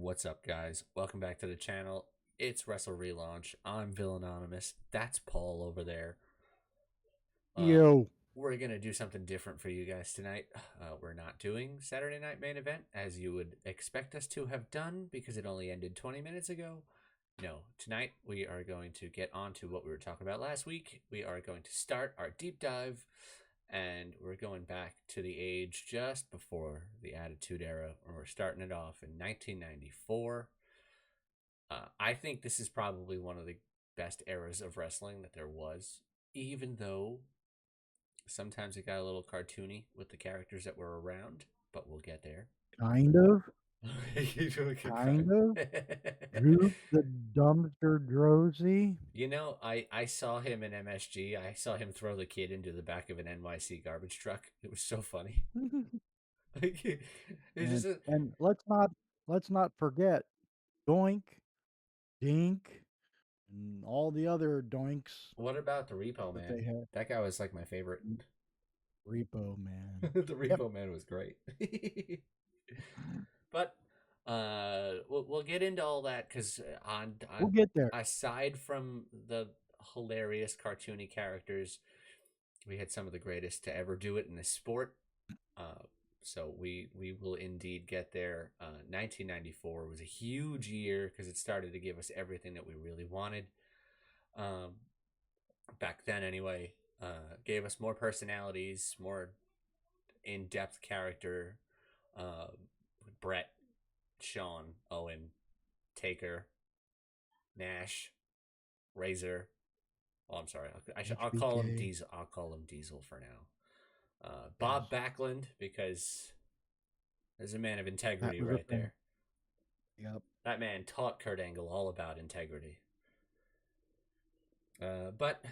What's up, guys? Welcome back to the channel. It's Wrestle Relaunch. I'm Villanonymous. That's Paul over there. Uh, Yo, we're gonna do something different for you guys tonight. We're not doing Saturday Night Main Event as you would expect us to have done because it only ended 20 minutes ago. No, tonight we are going to get on to what we were talking about last week. We are going to start our deep dive, and we're going back to the age just before the Attitude Era, and we're starting it off in 1994. I think this is probably one of the best eras of wrestling that there was, even though sometimes it got a little cartoony with the characters that were around, but we'll get there. kind of, You doing good crying? kind of. Juice the dumpster Drosy. You know, I saw him in MSG. I saw him throw the kid into the back of an NYC garbage truck. It was so funny. Like, it's and just a, and let's not forget Doink, Dink, and all the other doinks what about the Repo that Man? they had. That guy was like my favorite. Repo Man. The Yep. Repo Man was great. But we'll get into all that because We'll on get there. aside from the hilarious cartoony characters, we had some of the greatest to ever do it in this sport. Uh, so we will indeed get there. 1994 was a huge year because it started to give us everything that we really wanted. Um, Back then, anyway, gave us more personalities, more in-depth character. Uh, Brett, Sean, Owen, Taker, Nash, Razor. Oh, I'm sorry. I'll call him HBK. Diesel. I'll call him Diesel for now. Yes, Bob Backlund, because there's a man of that integrity was a right thing. there. Yep. That man taught Kurt Angle all about integrity. But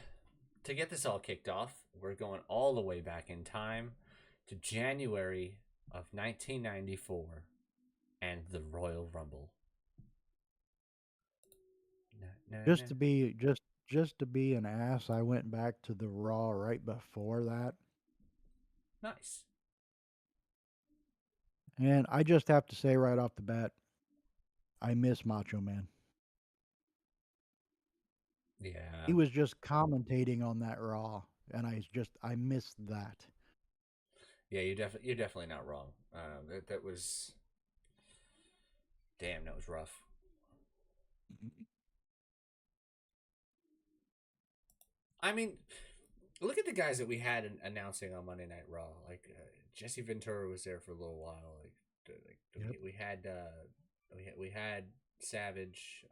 to get this all kicked off, we're going all the way back in time to January of 1994 and the Royal Rumble. Na, na, na. Just to be an ass, I went back to the Raw right before that, Nice. and I just have to say right off the bat, I miss Macho Man. Yeah. He was just commentating on that Raw, and I missed that. Yeah, you're definitely not wrong. That was damn. That was rough. I mean, look at the guys that we had announcing on Monday Night Raw. Like Jesse Ventura was there for a little while. Yep. We had Savage.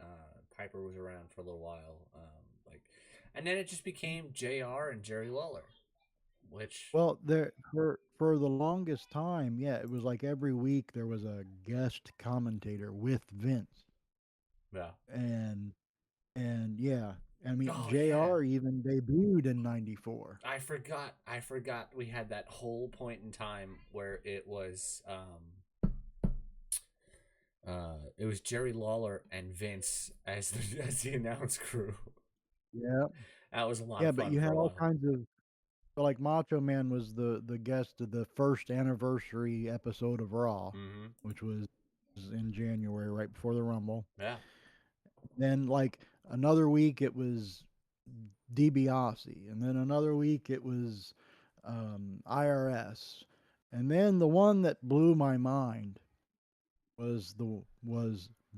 Piper was around for a little while. And then it just became Jr. and Jerry Lawler, which Well, there for the longest time, yeah, it was like every week there was a guest commentator with Vince, yeah. and yeah, I mean Oh yeah, Jr. even debuted in '94. I forgot we had that whole point in time where it was Jerry Lawler and Vince as the as the announce crew. Yeah, That was a lot yeah, of but fun you for had a all while. kinds of like Macho Man was the guest of the first anniversary episode of Raw, Mm-hmm. which was in January, right before the Rumble. Yeah. Then like another week it was DiBiase, and then another week it was IRS, and then the one that blew my mind was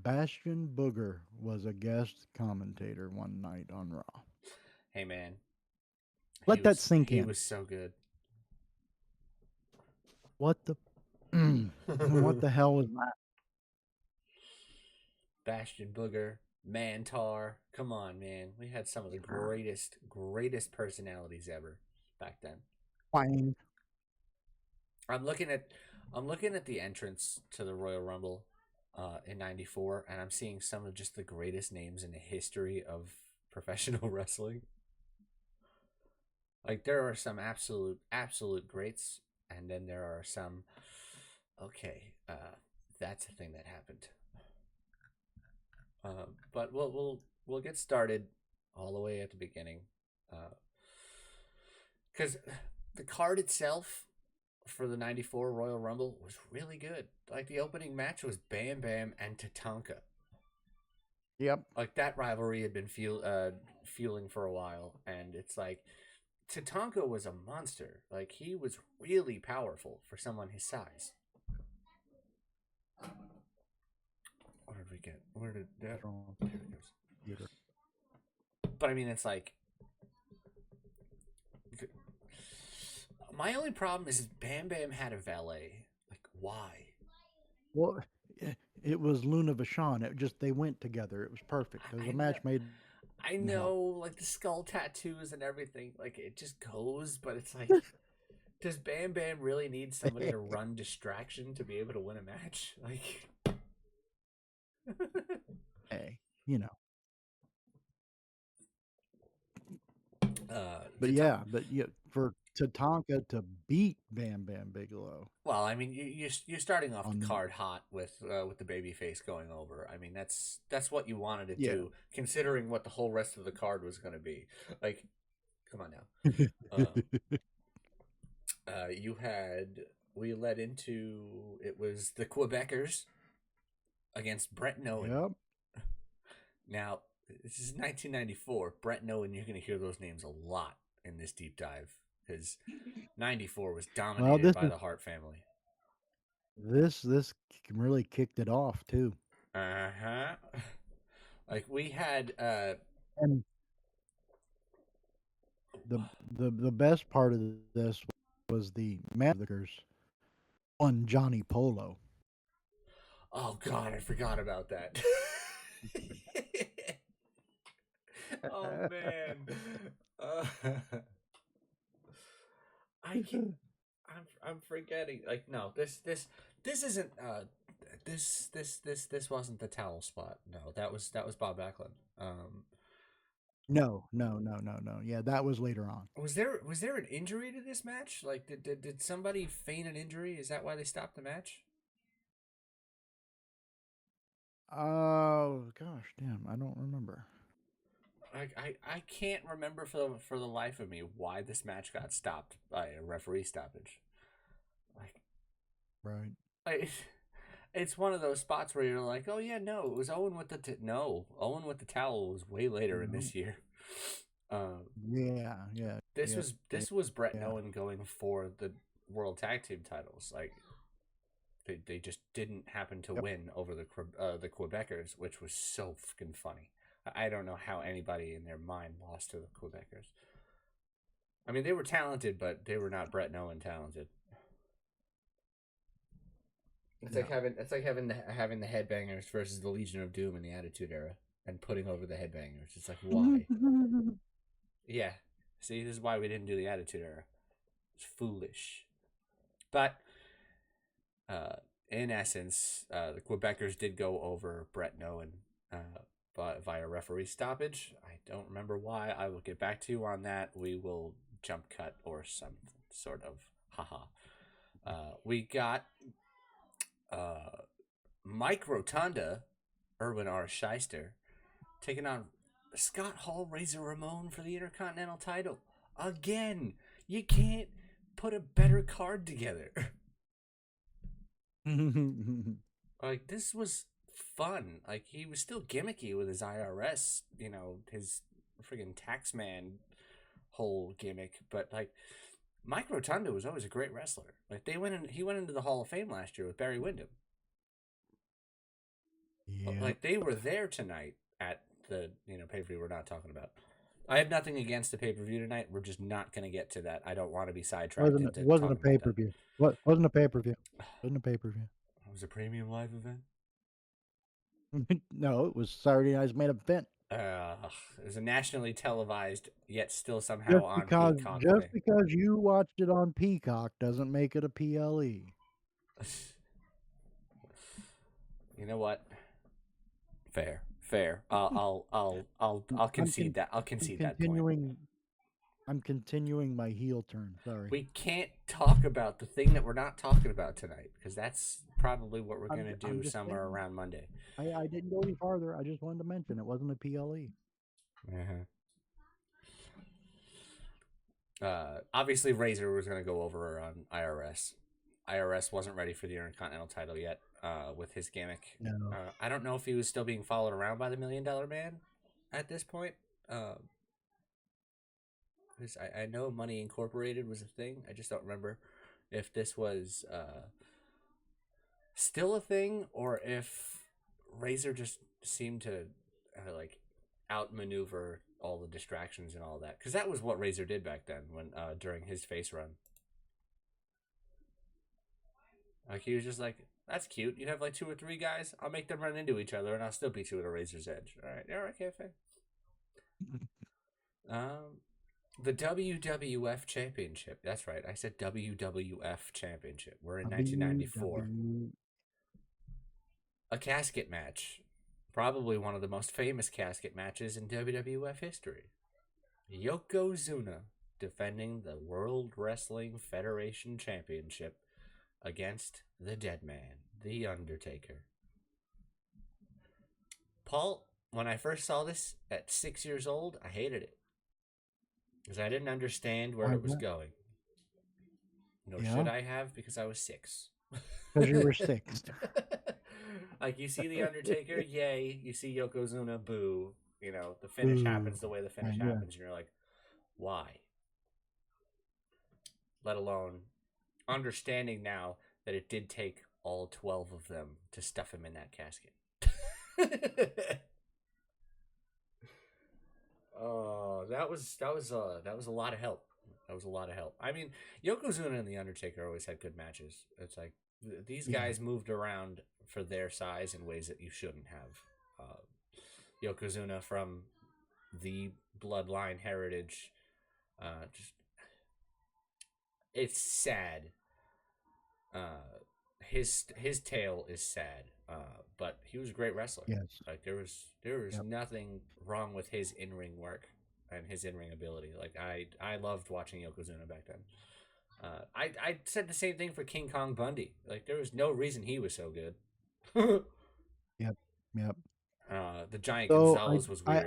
Bastion Booger was a guest commentator one night on Raw. Hey man, he Let that was sink he in. was so good. What the what the hell was that? Bastion Booger, Mantar. Come on, man. We had some of the greatest personalities ever back then. Fine. I'm looking at I'm looking at the entrance to the Royal Rumble in '94, and I'm seeing some of just the greatest names in the history of professional wrestling. Like there are some absolute greats, and then there are some. Okay, that's a thing that happened. But we'll get started all the way at the beginning, because the card itself for the '94 Royal Rumble was really good. Like the opening match was Bam Bam and Tatanka. Yep. Like that rivalry had been fueling for a while, and it's like Tatanka was a monster. Like he was really powerful for someone his size. Where did we get? Where did that? Strong There it goes. theater. But I mean, it's like my only problem is Bam Bam had a valet. Like why? Well, it was Luna Vachon. It just they went together. It was perfect. It was I a know. match made I in hell. know, like the skull tattoos and everything. Like it just goes, but it's like, does Bam Bam really need somebody to run distraction to be able to win a match? Like, Hey, you know. But Tatanka. yeah, for Tatanka to beat Bam Bam Bigelow Well, I mean, you're starting off the on card hot with the baby face going over. I mean, that's what you wanted to yeah. do, considering what the whole rest of the card was going to be. Like, come on now. You had we led into it was the Quebecers against Brett and Owen. Yep. Now, this is 1994. Brett and Owen, you're going to hear those names a lot in this deep dive because 94 was Well, dominated by the Hart family. this really kicked it off too. Uh huh. Like we had And the the best part of this was the managers on Johnny Polo. oh god, I forgot about that. Oh man. Uh, I can't I'm forgetting. Like no, this isn't this wasn't the towel spot. No, that was Bob Backlund. No, no, no, no, no. Yeah, that was later on. Was there an injury to this match? Like did somebody feign an injury? Is that why they stopped the match? Oh gosh, damn, I don't remember. I can't remember for the life of me why this match got stopped by a referee stoppage. Like Right. I, it's one of those spots where you're like, oh yeah, no, it was Owen with the no, Owen with the towel was way later in No. this year. Um, Yeah, yeah, this yeah, was this was Brett and yeah. Owen going for the world tag team titles. Like they just didn't happen to Yep. win over the Quebecers, which was so freaking funny. I don't know how anybody in their mind lost to the Quebecers. I mean, they were talented, but they were not Brett and Owen talented. No. It's like having the Headbangers versus the Legion of Doom in the Attitude Era and putting over the Headbangers. It's like why? Yeah. See, this is why we didn't do the Attitude Era. It's foolish. But in essence, the Quebecers did go over Brett and Owen, but via referee stoppage. I don't remember why. I will get back to you on that. We will jump cut or some sort of haha. We got Mike Rotunda, Erwin R. Shyster, taking on Scott Hall, Razor Ramon for the Intercontinental title. Again, you can't put a better card together. Like, this was fun. Like, he was still gimmicky with his IRS, his friggin' taxman whole gimmick. But, like, Mike Rotunda was always a great wrestler. Like, he went into the Hall of Fame last year with Barry Windham. Yeah. Like, they were there tonight at the pay per view we're not talking about. I have nothing against the pay per view tonight. We're just not going to get to that. I don't want to be sidetracked into Wasn't a talking about pay per that. view. What wasn't a pay per view? Wasn't a pay per view. It was a premium live event. No, it was Saturday night's main event. It was a nationally televised, yet still somehow on Peacock Just thing. because you watched it on Peacock doesn't make it a PLE. You know what? Fair. I'll concede that. I'll concede that point. I'm continuing my heel turn. Sorry. We can't talk about the thing that we're not talking about tonight because that's probably what we're gonna do just somewhere saying. around Monday. I didn't go any farther. I just wanted to mention it wasn't a PLE. Uh-huh. Obviously, Razor was going to go over on IRS. IRS wasn't ready for the Intercontinental title yet with his gimmick. No. I don't know if he was still being followed around by the $1 Million Man at this point. Because I know Money Incorporated was a thing. I just don't remember if this was still a thing or if Razor just seemed to like outmaneuver all the distractions and all that. Because that was what Razor did back then when during his face run. Like he was just like, "That's cute. You have like 2 or 3 guys. I'll make them run into each other, and I'll still beat you at a razor's edge." All right, okay, fine. Um, the WWF Championship. That's right. I said WWF Championship. We're in 1994. WW. A casket match. Probably one of the most famous casket matches in WWF history. Yokozuna defending the World Wrestling Federation Championship against the Dead Man, The Undertaker. Paul, when I first saw this at 6 years old, I hated it because I didn't understand where Why it was that? going. Nor should Yeah, I have because I was 6. because you were 6. Like you see the Undertaker, yay! You see Yokozuna, boo! You know the finish Boo. happens the way the finish And yeah, happens, and you're like, why? Let alone understanding now that it did take all 12 of them to stuff him in that casket. Oh, that was a lot of help. That was a lot of help. I mean, Yokozuna and the Undertaker always had good matches. It's like these yeah, guys moved around for their size in ways that you shouldn't have. Yokozuna from the Bloodline heritage, just it's sad. His tale is sad, but he was a great wrestler. yes, Like there was yep, nothing wrong with his in ring work and his in ring ability. Like I loved watching Yokozuna back then. I said the same thing for King Kong Bundy. Like there was no reason he was so good. yep, yep. The Giant So Gonzalez was weird.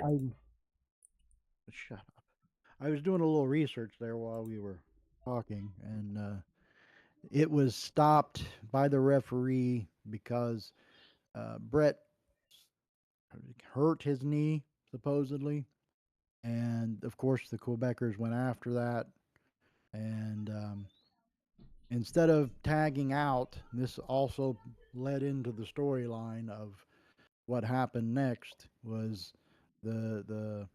shut up. I was doing a little research there while we were talking, and it was stopped by the referee because Brett hurt his knee supposedly, and of course the Quebecers went after that, and instead of tagging out, this also led into the storyline of what happened next was the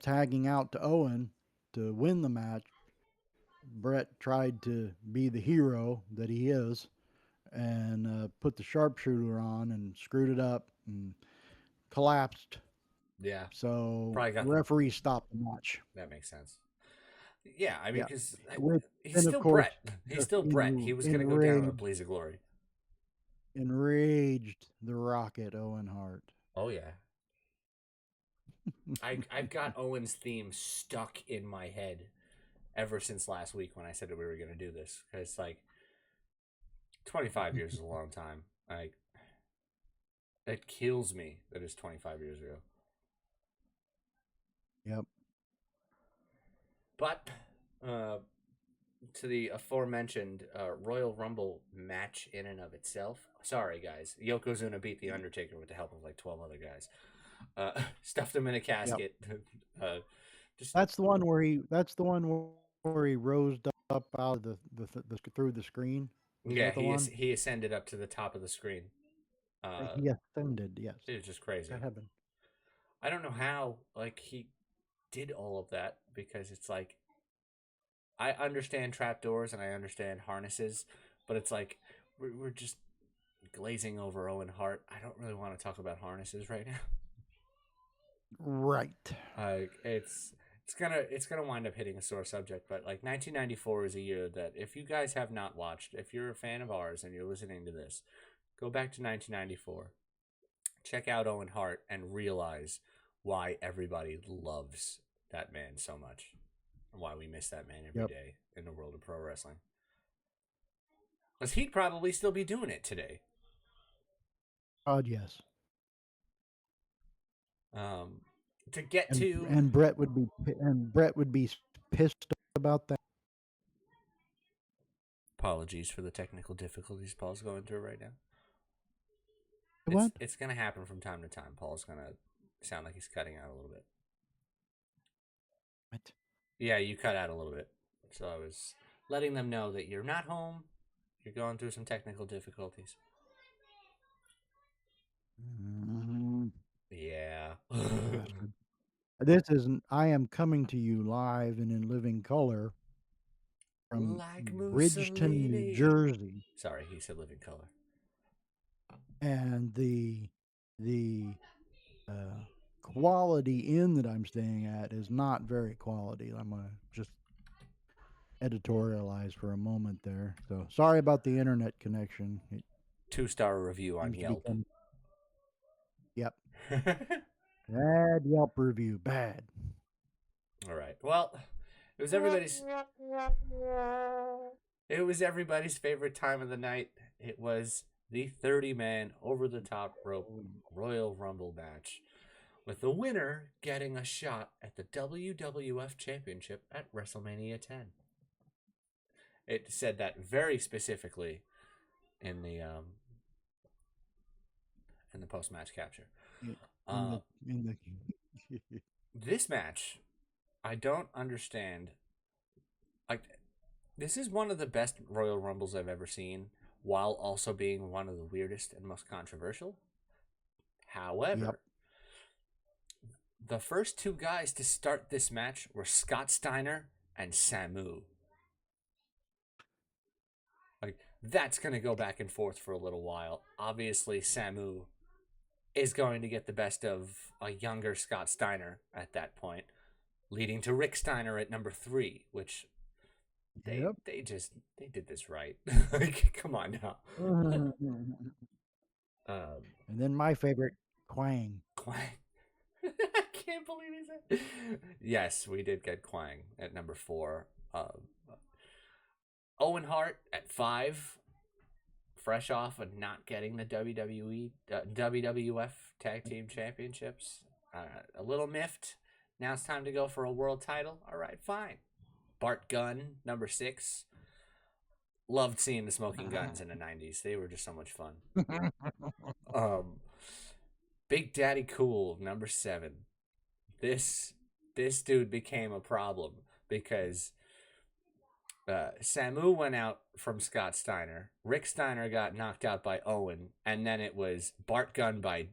tagging out to Owen to win the match. Brett tried to be the hero that he is and put the sharpshooter on and screwed it up and collapsed. Yeah, So probably got the the. referee stopped the match. That makes sense. Yeah, I mean, Yeah. because Which he's then, of still course, Brett. He's just still Brett. He was gonna go down in a blaze of glory. enraged the Rocket Owen Hart. Oh yeah, I've got Owen's theme stuck in my head ever since last week when I said that we were gonna do this. Because like 25 years is a long time. Like it kills me that it's 25 years ago. Yep. But uh, to the aforementioned Royal Rumble match in and of itself. Sorry, guys. Yokozuna beat The Undertaker with the help of like 12 other guys. Stuffed him in a Yep. casket. uh, just That's the one where he. That's the one where he rose up out of the through the screen. Was yeah, that the one? he ascended up to the top of the screen. Uh, He ascended. Yes. it was just To crazy. heaven. I don't know how like he did all of that because it's like I understand trapdoors and I understand harnesses, but it's like we're just glazing over Owen Hart. I don't really want to talk about harnesses right now. Right. It's gonna wind up hitting a sore subject, but like 1994 is a year that if you guys have not watched, if you're a fan of ours and you're listening to this, go back to 1994, check out Owen Hart, and realize why everybody loves that man so much, and why we miss that man every Yep. day in the world of pro wrestling. Because he'd probably still be doing it today. God, yes. Um, to get And to and Brett would be pissed about that. Apologies for the technical difficulties Paul's going through right now. What? It's gonna happen from time to time. Paul's gonna sound like he's cutting out a little bit. What? Yeah, you cut out a little bit. So I was letting them know that you're not home. You're going through some technical difficulties. Yeah. Bastard. This isn't. I am coming to you live and in living color from Like Bridgeton, New Mussolini. Jersey, Sorry, he said living color. and the quality inn that I'm staying at is not very quality. I'm gonna just editorialize for a moment there. So sorry about the internet connection. It 2-star review on seems to Yelp. become. Yep. Bad Yelp review. Bad. All right. Well, it was everybody's favorite time of the night. It was the 30-man over the top rope Royal Rumble match, with the winner getting a shot at the WWF Championship at WrestleMania 10. It said that very specifically in the post-match capture. In the This match, I don't understand. Like, this is one of the best Royal Rumbles I've ever seen, while also being one of the weirdest and most controversial. However, the first two guys to start this match were Scott Steiner and Samu. Like, that's going to go back and forth for a little while. Obviously, Samu is going to get the best of a younger Scott Steiner at that point, leading to Rick Steiner at number 3, which they did this right. Like, come on now. And then my favorite, Quang. Quang. I can't believe he said. Yes, we did get Quang at number 4. Owen Hart at 5, fresh off of not getting the WWF Tag Team Championships. A little miffed. Now it's time to go for a world title. All right, fine. Bart Gunn, number 6. Loved seeing the Smoking Guns in the 90s. They were just so much fun. Big Daddy Cool, number 7. This dude became a problem because Samu went out from Scott Steiner. Rick Steiner got knocked out by Owen, and then it was Bart Gunn by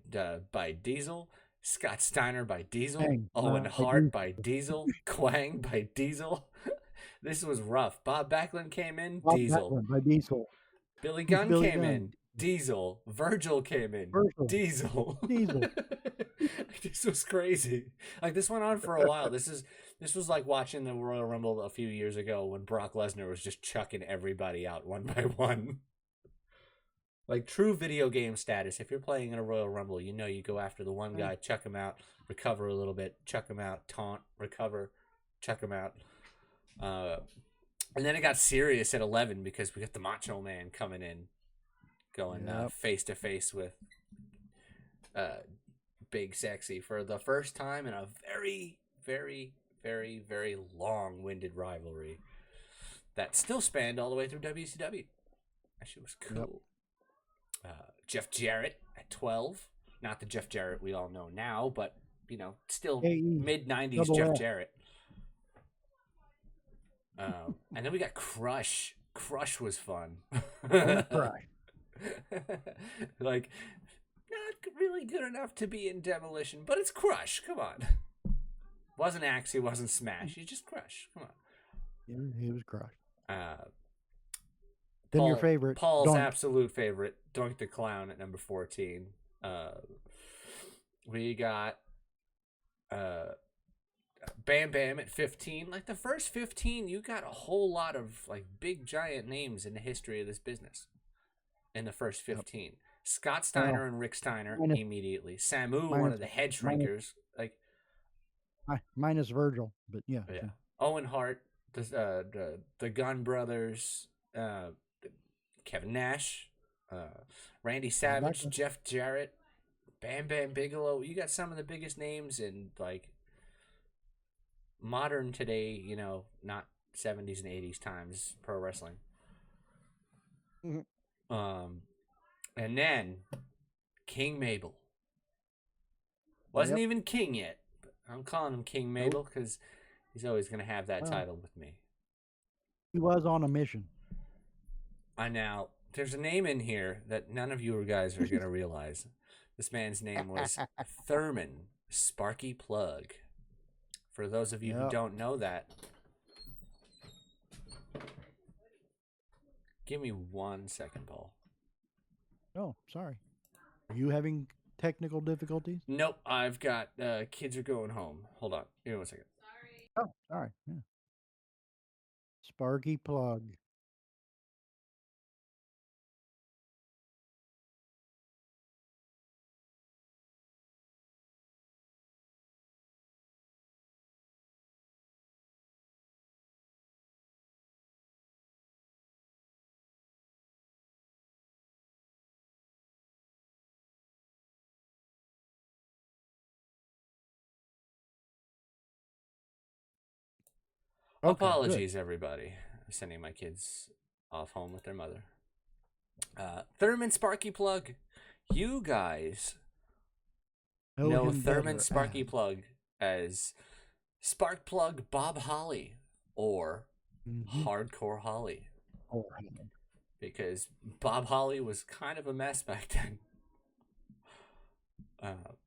Diesel, Scott Steiner by Diesel, Owen Hart by Diesel, Quang by Diesel. This was rough. Bob Backlund came in, Diesel. Backlund by Diesel. Billy Gunn came in, Diesel. Virgil came in, Diesel. This was crazy. Like, this went on for a while. This was like watching the Royal Rumble a few years ago when Brock Lesnar was just chucking everybody out one by one. Like, true video game status. If you're playing in a Royal Rumble, you know you go after the one guy, chuck him out, recover a little bit, chuck him out, taunt, recover, chuck him out. And then it got serious at 11 because we got the Macho Man coming in, going face to face with Big Sexy for the first time in a very, very, very, very long-winded rivalry that still spanned all the way through WCW. That shit was cool. Jeff Jarrett at 12. Not the Jeff Jarrett we all know now, but, you know, still mid-90s Jeff Jarrett. And then we got Crush. Crush was fun. Like, not really good enough to be in Demolition, but it's Crush. Come on. Wasn't Axe, he wasn't Smash. He's just Crush. Come on. Yeah, he was Crush. Then your favorite. Paul's Doink. absolute favorite, Doink the Clown at number 14. We got Bam Bam at 15. Like, the first 15, you got a whole lot of, like, big giant names in the history of this business in the first 15. Yep. Scott Steiner and Rick Steiner immediately. Samu, one of the head shrinkers. Minus Virgil, but yeah. Owen Hart, the Gunn brothers, Kevin Nash, Randy Savage, Jeff Jarrett, Bam Bam Bigelow. You got some of the biggest names in, like, modern today, not 70s and 80s times pro wrestling. Mhm. Um, and then King Mabel wasn't Yep. even king yet. But I'm calling him King Nope. Mabel because he's always going to have that Well, title with me. he was on a mission. I now there's a name in here that none of you guys are going to realize. This man's name was Thurman Sparky Plug. For those of you who Yep. don't know that, give me 1 second, Paul. Oh, sorry. Are you having technical difficulties? Nope, I've got kids are going home. Hold on, give me 1 second. Oh, sorry. Yeah. Sparky plug. Okay, good. Apologies, everybody. I'm sending my kids off home with their mother. Thurman Sparky Plug. You guys Know know him Thurman better Sparky as. Plug as Spark Plug Bob Holly or Mm-hmm. Hardcore Holly Oh, because Bob Holly was kind of a mess back then.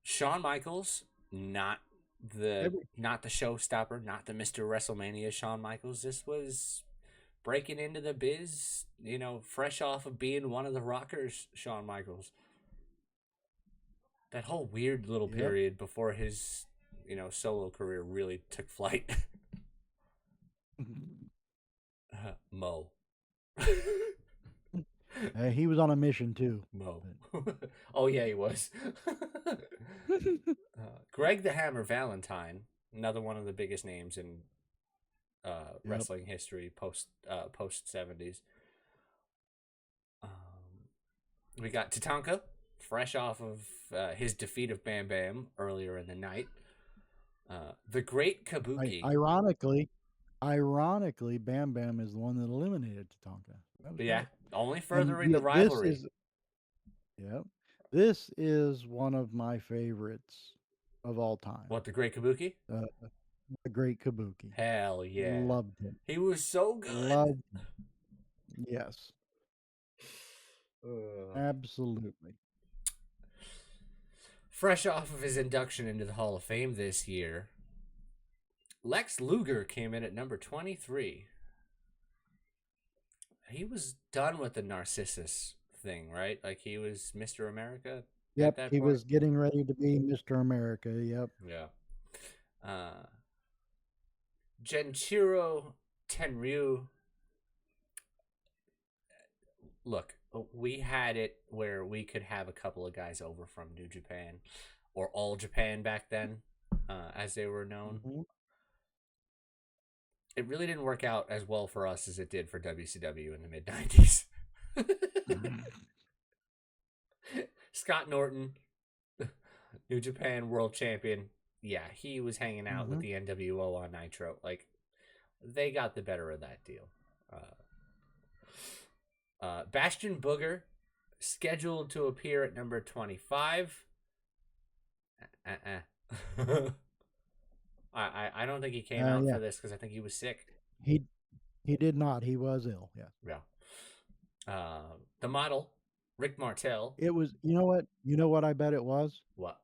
Shawn Michaels, not the every, not the showstopper, not the Mr. WrestleMania Shawn Michaels. This was breaking into the biz, fresh off of being one of the Rockers, Shawn Michaels. That whole weird little yep. period before his, solo career really took flight. Mo. He was on a mission too. Mo. Oh, yeah, he was. Greg the Hammer Valentine, another one of the biggest names in Yep. wrestling history post 70s. We got Tatanka, fresh off of his defeat of Bam Bam earlier in the night. The Great Kabuki. Ironically, Bam Bam is the one that eliminated Tatanka. That was Yeah, great. only And furthering the this rivalry. is, yep, this is one of my favorites of all time. What, the Great Kabuki? Uh, the Great Kabuki. Hell yeah. Loved him. He was so good. Loved him. Yes, Uh, absolutely. Fresh off of his induction into the Hall of Fame this year, Lex Luger came in at number 23. He was done with the Narcissus thing, right? Like he was Mr. America at Yep, that he point. was getting ready to be Mr. America. Yep. Yeah. Uh, Genchiro Tenryu. Look, we had it where we could have a couple of guys over from New Japan or All Japan back then, as they were known. Mm-hmm. It really didn't work out as well for us as it did for WCW in the mid 90s. Scott Norton, New Japan World Champion. Yeah, he was hanging out with Mm-hmm. the NWO on Nitro. Like, they got the better of that deal. Bastion Booger, scheduled to appear at number 25. I don't think he came out Yeah, for this because I think he was sick. he he did not. He was ill. Yeah. Yeah. The model, Rick Martel. It was. You know what? You know what? I bet it was. What?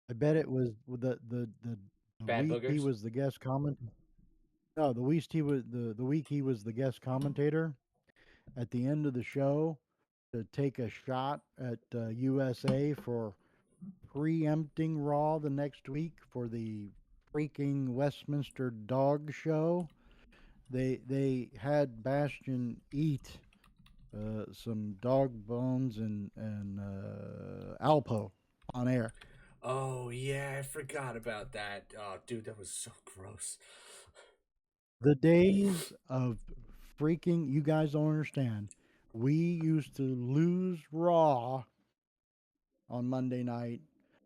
I bet it was the Bad week he boogers? was the guest comment. No, the week he was the guest commentator at the end of the show to take a shot at USA for preempting Raw the next week for the freaking Westminster Dog Show. They had Bastion eat some dog bones and Alpo on air. Oh, yeah, I forgot about that. Oh, dude, that was so gross. The days of freaking, you guys don't understand. We used to lose Raw on Monday night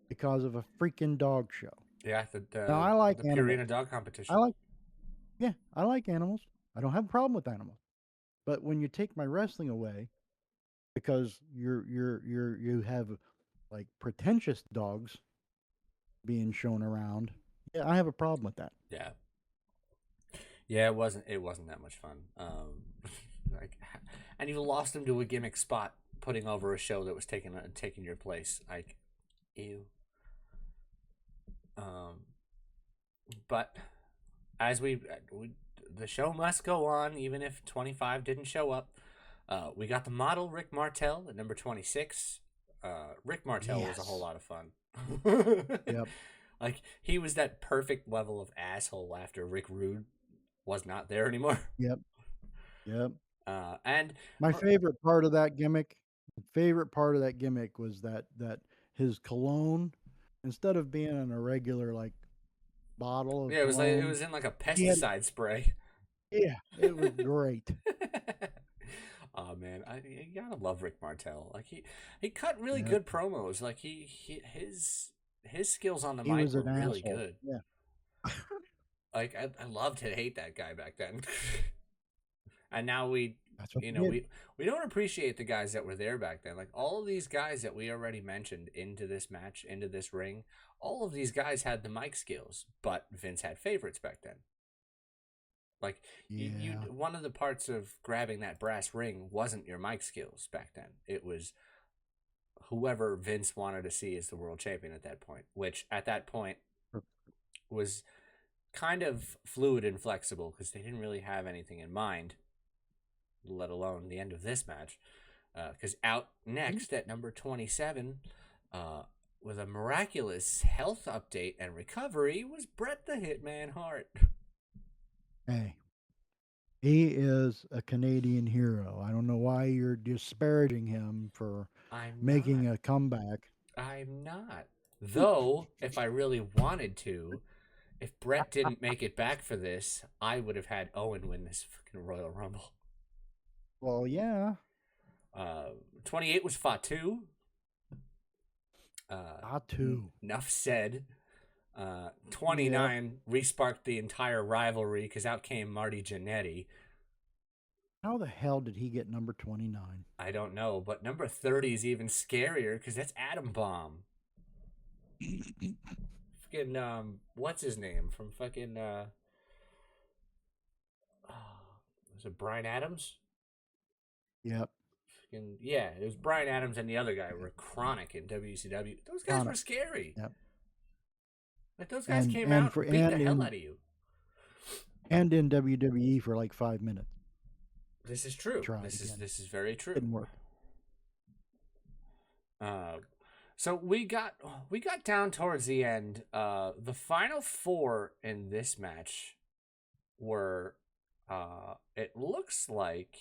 because of a freaking dog show. Yeah, Now the, I like the animals. Purina dog I competition. like Yeah, I like animals. I don't have a problem with animals. But when you take my wrestling away because you have like pretentious dogs being shown around, yeah, I have a problem with that. Yeah, yeah, it wasn't that much fun. Like, and you lost him to a gimmick spot, putting over a show that was taking your place. Like, ew. Um, but as we the show must go on, even if 25 didn't show up. We got the model Rick Martel at number 26. Rick Martel was a whole Yes. lot of fun. Yep. Like, he was that perfect level of asshole after Rick Rude was not there anymore. Yep. Yep. And My favorite part of that gimmick, favorite part of that gimmick was that his cologne, instead of being in a regular like bottle of yeah, it cologne, was in like a he had pesticide spray. yeah, it was great. Oh man, you gotta love Rick Martel. Like, he cut really Yep. good promos. Like, his skills on the He mic was were an really asshole. good. Yeah. Like, I loved to hate that guy back then. And now That's what you he know, did. we don't appreciate the guys that were there back then. Like, all of these guys that we already mentioned into this match, into this ring, all of these guys had the mic skills, but Vince had favorites back then. Like, you Yeah. one of the parts of grabbing that brass ring wasn't your mic skills back then. It was whoever Vince wanted to see as the world champion at that point, which at that point was kind of fluid and flexible because they didn't really have anything in mind, let alone the end of this match. Because out next at number 27, uh, with a miraculous health update and recovery, was Bret the Hitman Hart. Hey, he is a Canadian hero. I don't know why you're disparaging him for I'm making not. a comeback. I'm not. Though, if I really wanted to, if Bret didn't make it back for this, I would have had Owen win this fucking Royal Rumble. Well, yeah, 28 was Fatu. Uh, I too. Enough said. Yep. 29 resparked the entire rivalry because out came Marty Jannetty. How the hell did he get number 29? I don't know, but number 30 is even scarier because that's Atom Bomb. Fucking, what's his name from fucking, was it Brian Adams? Yep. Fucking, yeah, it was Brian Adams and the other guy were chronic in WCW. Those guys were Chronic. scary. Yep. Like, those guys And came and out for and beat the hell out of you. and in WWE for like 5 minutes. This is true. Tried This is again. this is very true. Didn't work. Uh, so we got down towards the end. The final four in this match were, it looks like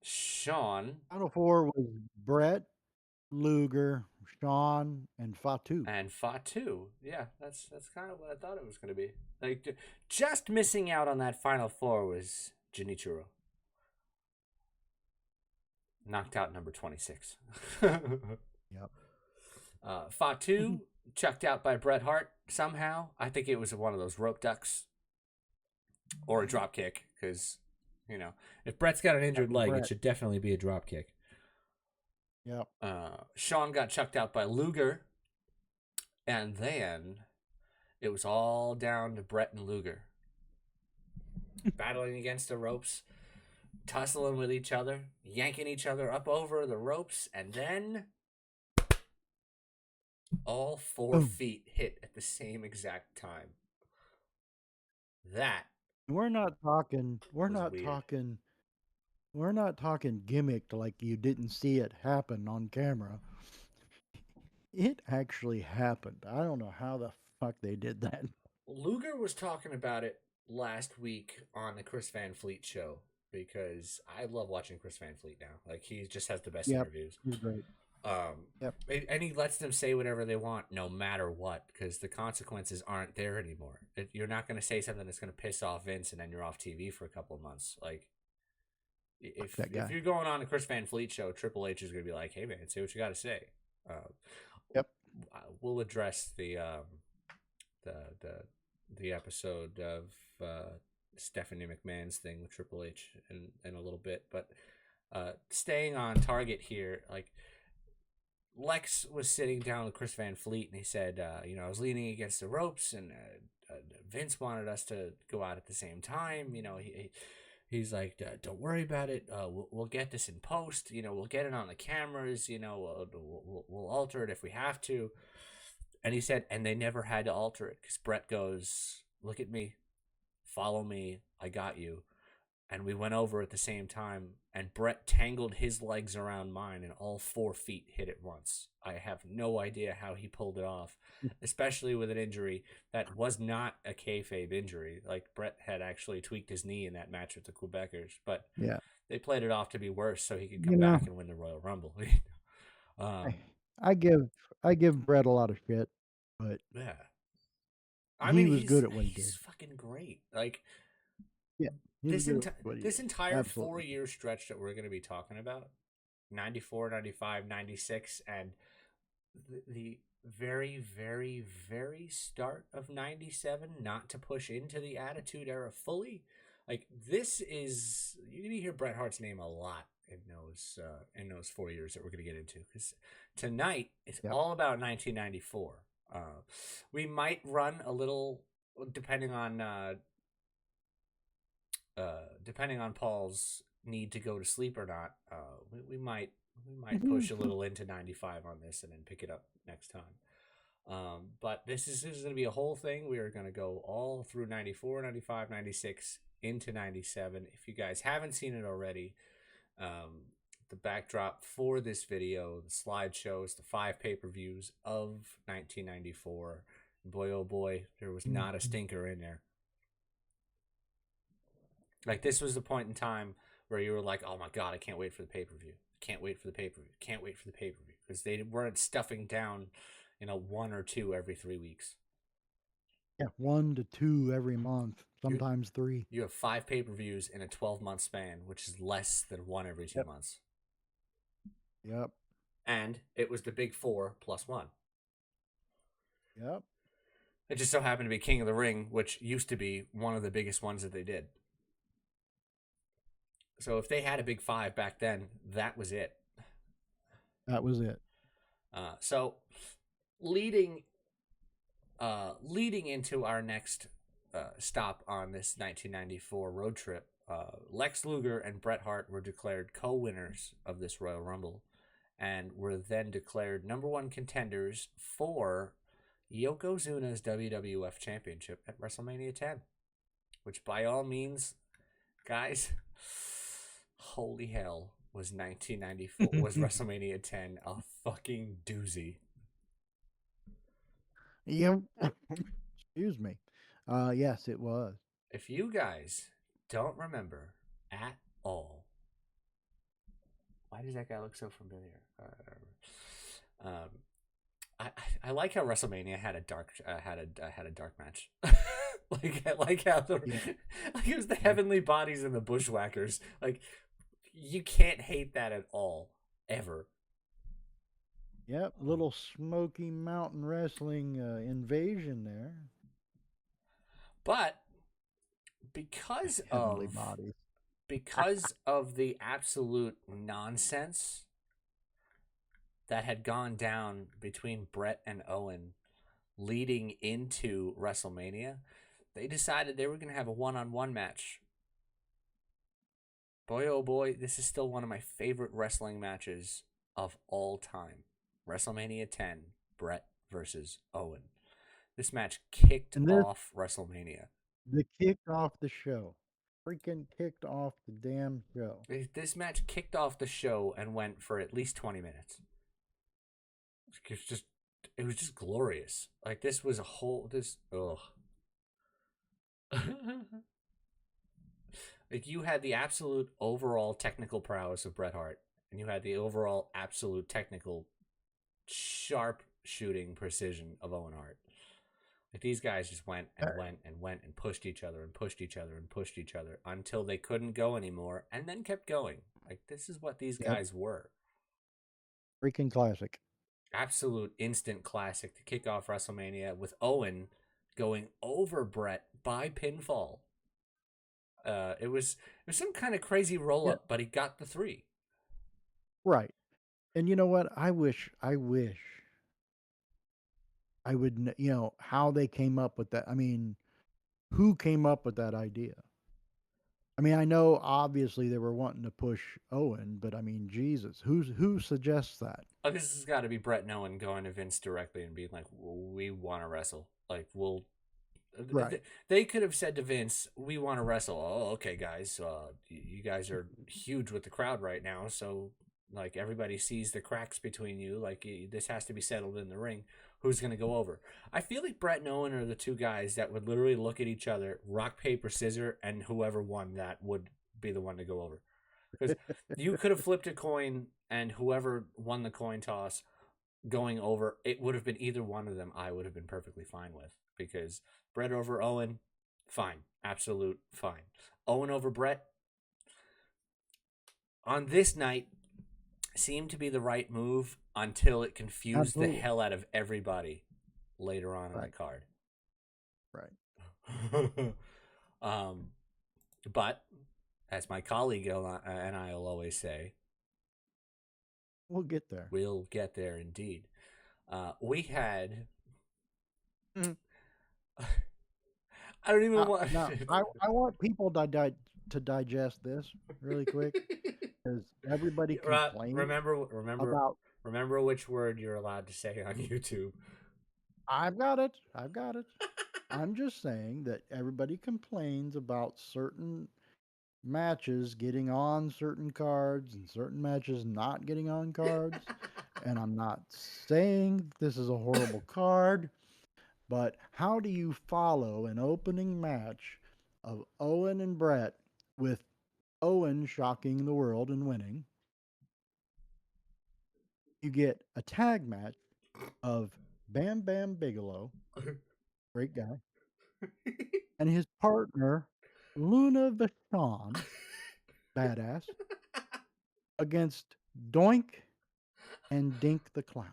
Sean Final four was Brett, Luger, Shawn, and Fatu. and Fatu. Yeah, that's kind of what I thought it was going to be. Like, just missing out on that final four was Genichiro, knocked out number 26. Yep. Fatu chucked out by Bret Hart somehow. I think it was one of those rope ducks or a drop kick because, if Bret's got an That injured was leg, it Brett. should definitely be a drop kick. Yep. Sean got chucked out by Luger, and then it was all down to Bret and Luger battling against the ropes, tussling with each other, yanking each other up over the ropes, and then all 4 Boom. feet hit at the same exact time. That We're not talking. We're was not weird. talking. We're not talking gimmicked like you didn't see it happen on camera. It actually happened. I don't know how the fuck they did that. Luger was talking about it last week on the Chris Van Fleet show because I love watching Chris Van Fleet now. Like, he just has the best Yep. interviews. You're great. Um, Yep. and he lets them say whatever they want, no matter what, because the consequences aren't there anymore. You're not going to say something that's going to piss off Vince, and then you're off TV for a couple of months. Like, Fuck if that if guy. you're going on a Chris Van Fleet show, Triple H is going to be like, "Hey man, say what you got to say." Uh, Yep. we'll address the the episode of Stephanie McMahon's thing with Triple H in a little bit, but staying on target here, like Lex was sitting down with Chris Van Fleet, and he said, I was leaning against the ropes, and Vince wanted us to go out at the same time. He's like, don't worry about it. We'll get this in post. We'll get it on the cameras. We'll alter it if we have to. And he said, and they never had to alter it because Brett goes, look at me, follow me, I got you. And we went over at the same time, and Brett tangled his legs around mine, and all 4 feet hit at once. I have no idea how he pulled it off, especially with an injury that was not a kayfabe injury. Like, Brett had actually tweaked his knee in that match with the Quebecers, but Yeah. they played it off to be worse so he could You come know, back and win the Royal Rumble. I, um, I give I give Brett a lot of shit, but yeah. I he mean, was good he's at what he did. he's fucking great. Like, Yeah, he was this good at what he this did. entire Absolutely. 4 year stretch that we're going to be talking about, 94, 95, 96, and the very, very, very start of 97, not to push into the Attitude Era fully. Like, this is, you're going to hear Bret Hart's name a lot in those 4 years that we're going to get into, because tonight is Yep. all about 1994. uh, we might run a little, depending on Paul's need to go to sleep or not. We might push a little into 95 on this and then pick it up next time. But this is going to be a whole thing. We are going to go all through 94, 95, 96 into 97. If you guys haven't seen it already, the backdrop for this video, the slideshow, is the 5 pay-per-views of 1994. Boy, oh boy, there was not a stinker in there. Like, this was the point in time where you were like, oh my God, I can't wait for the pay-per-view. Can't wait for the pay-per-view. Can't wait for the pay-per-view. Because they weren't stuffing down, 1 or 2 every 3 weeks. Yeah, 1 to 2 every month, You sometimes 3. you have 5 pay-per-views in a 12-month span, which is less than 1 every 2 Yep. months. Yep. And it was the big 4 plus 1. Yep. It just so happened to be King of the Ring, which used to be one of the biggest ones that they did. So if they had a big 5 back then, that was it. That was it. So leading into our next stop on this 1994 road trip, Lex Luger and Bret Hart were declared co-winners of this Royal Rumble, and were then declared number 1 contenders for Yokozuna's WWF Championship at WrestleMania 10. Which, by all means, guys, holy hell, was 1994 was WrestleMania 10 a fucking doozy. Yep. Excuse me. Yes, it was. If you guys don't remember at all, why does that guy look so familiar? I like how WrestleMania had a dark match. I like how like, it was the Heavenly Bodies and the Bushwhackers. Like, you can't hate that at all, ever. Yep, little Smoky Mountain Wrestling invasion there. But because Heavenly of bodies. the absolute nonsense that had gone down between Brett and Owen leading into WrestleMania, they decided they were going to have a one-on-one match. Boy, oh boy, this is still one of my favorite wrestling matches of all time. WrestleMania 10, Brett versus Owen. This match kicked And off WrestleMania. the kicked off the show. Freaking kicked off the damn show. This match kicked off the show and went for at least 20 minutes. It was just glorious. Like, this was a whole, like, you had the absolute overall technical prowess of Bret Hart, and you had the overall absolute technical sharp shooting precision of Owen Hart. Like, these guys just went and went and went and pushed each other and pushed each other and pushed each other until they couldn't go anymore, and then kept going. Like, this is what these guys were. Freaking classic. Absolute instant classic to kick off WrestleMania, with Owen going over Brett by pinfall. It was some kind of crazy roll Yeah, up, but he got the 3. right. And you know what? I wish I would, how they came up with that. I mean, who came up with that idea? I mean, I know obviously they were wanting to push Owen, but I mean, Jesus, who suggests that? Oh, this has got to be Brett Nolan going to Vince directly and being like, "We want to wrestle. Like, we'll." Right. They could have said to Vince, "We want to wrestle." Oh, okay, guys. You guys are huge with the crowd right now, so like everybody sees the cracks between you. Like this has to be settled in the ring. Who's going to go over? I feel like Brett and Owen are the two guys that would literally look at each other, rock paper scissor, and whoever won that would be the one to go over. Because you could have flipped a coin, and whoever won the coin toss going over, it would have been either one of them. I would have been perfectly fine with, because Brett over Owen, fine, absolute fine. Owen over Brett on this night seemed to be the right move until it confused the Absolutely. hell out of everybody later on in the Right. card. Right. um, but as my colleague and I will always say, We'll get there. we'll get there indeed. We had. Mhm. I don't even want. Now, I want people to digest this really quick because everybody complains Remember, about. remember which word you're allowed to say on YouTube. I've got it. I've got it. I'm just saying that everybody complains about certain matches getting on certain cards and certain matches not getting on cards. And I'm not saying this is a horrible card, but how do you follow an opening match of Owen and Brett with Owen shocking the world and winning? You get a tag match of Bam Bam Bigelow, great guy, and his partner, Luna Vachon, badass, against Doink and Dink the Clown.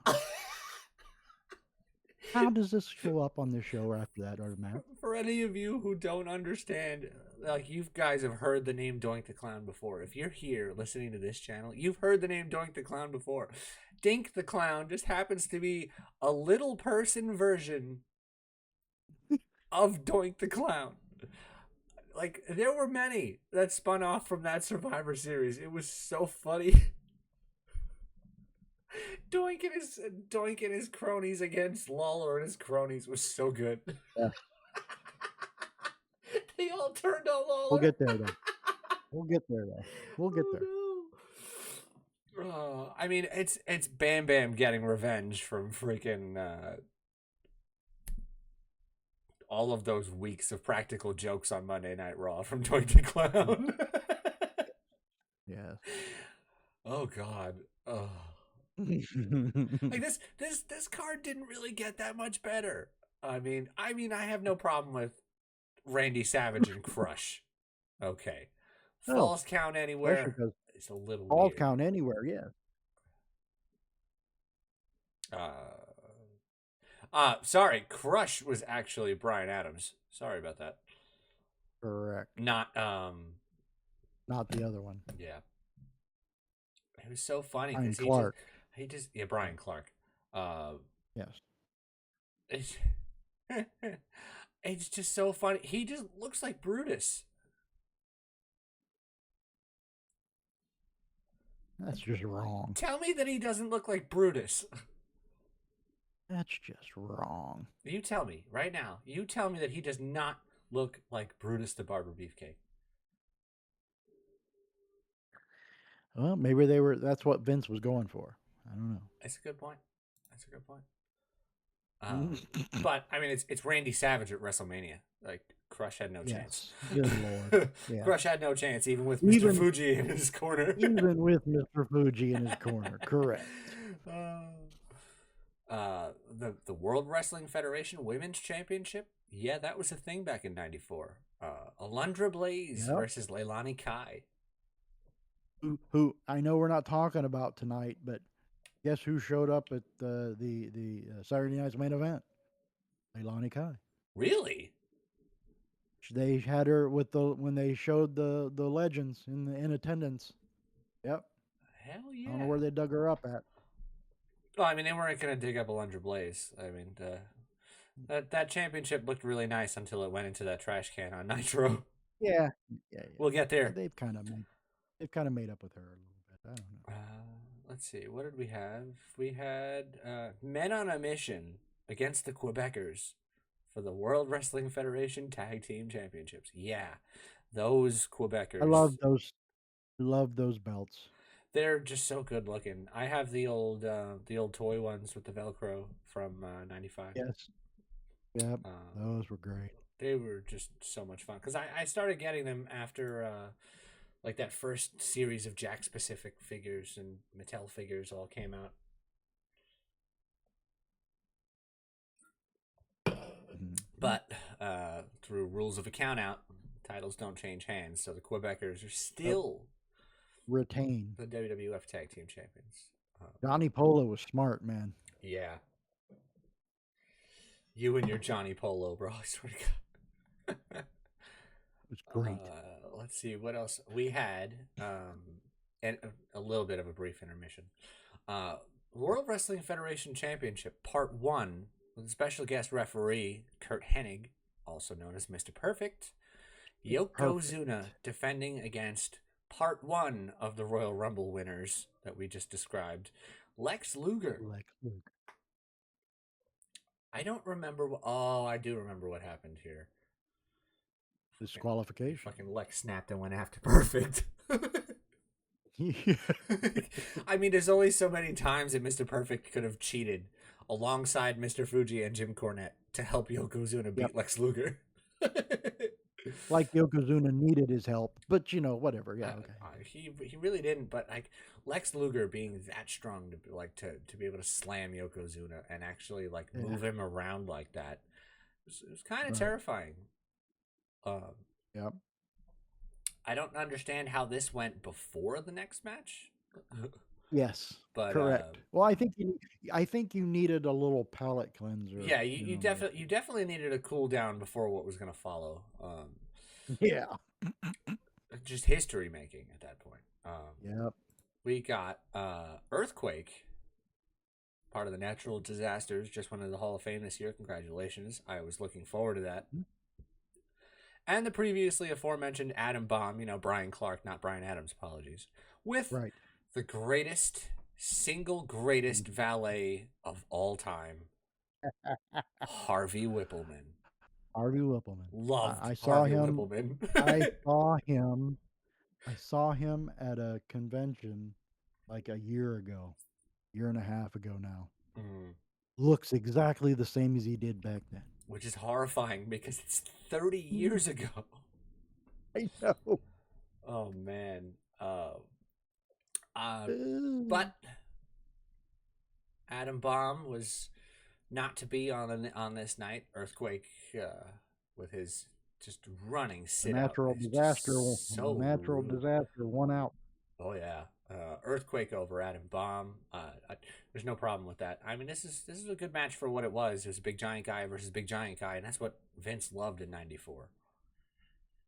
How does this show up on this show after that or match? For any of you who don't understand, like you guys have heard the name Doink the Clown before. If you're here listening to this channel, you've heard the name Doink the Clown before. Dink the Clown just happens to be a little person version of Doink the Clown. Like there were many that spun off from that Survivor series. It was so funny. Doink and his cronies against Lawler and his cronies was so good. Yeah, They all turned on we'll Lawler. get there though. We'll get there though. We'll get there. No. I mean, it's Bam Bam getting revenge from freaking all of those weeks of practical jokes on Monday Night Raw from Doink the Clown. Yes. Oh God. Oh. Like this card didn't really get that much better. I mean, I have no problem with Randy Savage and Crush. Okay, No, falls count especially anywhere. because It's a little all weird. count anywhere. Yeah. Sorry, Crush was actually Brian Adams. Sorry about that. Correct. Not Not the other one. yeah. It was so funny Brian because Clark. yeah, Brian Clark. Uh, Yes. it's it's just so funny. He just looks like Brutus. That's just wrong. Tell me that he doesn't look like Brutus. That's just wrong. You tell me right now. You tell me that he does not look like Brutus the Barber Beefcake. Well, maybe they were. That's what Vince was going for. I don't That's a good point. That's a good point. know. But I mean, it's Randy Savage at WrestleMania. Like Crush had no chance. Yes. Good lord. Yeah. Crush had no chance, even with Mr. Even Fuji in his corner. even with Mr. Fuji in his corner. Correct. The World Wrestling Federation Women's Championship. Yeah, that was a thing back in '94. Alundra Blaze Yep. versus Leilani Kai. Who I know we're not talking about tonight, but guess who showed up at the Saturday night's main event? Leilani Kai. Really? They had her with the when they showed the legends in attendance. Yep. Hell I don't know yeah. where they dug her up at. Well, I mean, they weren't going to dig up Alundra Blaze. I mean, that championship looked really nice until it went into that trash can on Nitro. Yeah. Yeah, We'll get yeah. there. They've kind of made up with her a little bit. I don't know. Let's see. What did we have? We had Men on a Mission against the Quebecers for the World Wrestling Federation Tag Team Championships. Yeah, those I Quebecers. love those belts. They're just so good looking. I have the old toy ones with the Velcro from '95. Yes. Yep. Um, Those were great. they were just so much fun because I started getting them after like that first series of Jack specific figures and Mattel figures all came out. Mhm. But through rules of account out, titles don't change hands, so the Quebecers are Yep. still Retain. the WWF Tag Team Champions. Johnny Polo was smart, man. Yeah, you and your Johnny Polo, bro. I swear to God. It was great. Let's see what else we had, and a little bit of a brief intermission. Uh, World Wrestling Federation Championship Part One with special guest referee Kurt Hennig, also known as Mr. Perfect. Yokozuna Perfect. defending against Part One of the Royal Rumble winners that we just described, Lex Luger. Lex Luger. I don't remember. Oh, I do remember what happened here. Disqualification. Fucking Lex snapped and went after Perfect. I mean, there's only so many times that Mr. Perfect could have cheated alongside Mr. Fuji and Jim Cornette to help Yokozuna Yep. beat Lex Luger. Like Yokozuna needed his help, but whatever. Yeah, okay. He really didn't, but like Lex Luger being that strong to be able to slam Yokozuna and actually like Yeah, move him around like that, it was kind of right. terrifying. Um, Yep. I don't understand how this went before the next match, Yes. but Correct. Well, I think you needed a little palate cleanser. yeah, you definitely needed a cool down before what was going to follow. Yeah. Just history making at that point. Yep. We got Earthquake, part of the natural disasters, just went into the Hall of Fame this year. Congratulations! I was looking forward to that. And the previously aforementioned Adam Bomb, Brian Clark, not Brian Adams. Apologies. With Right. the single greatest valet of all time, Harvey Whippleman. Harvey Whippleman. Loved I saw Harvey him. Whippleman. I saw him. I saw him at a convention like a year and a half ago now. Mm. Looks exactly the same as he did back then. Which is horrifying because it's 30 years ago. I know. Oh man. But Adam Bomb was not to be on this night. Earthquake, with his just running The sit out, natural is disaster. just The so natural rude. disaster won out. Oh yeah, Earthquake over Adam Bomb. There's no problem with that. I mean, this is a good match for what it was. It was a big giant guy versus big giant guy, and that's what Vince loved in '94.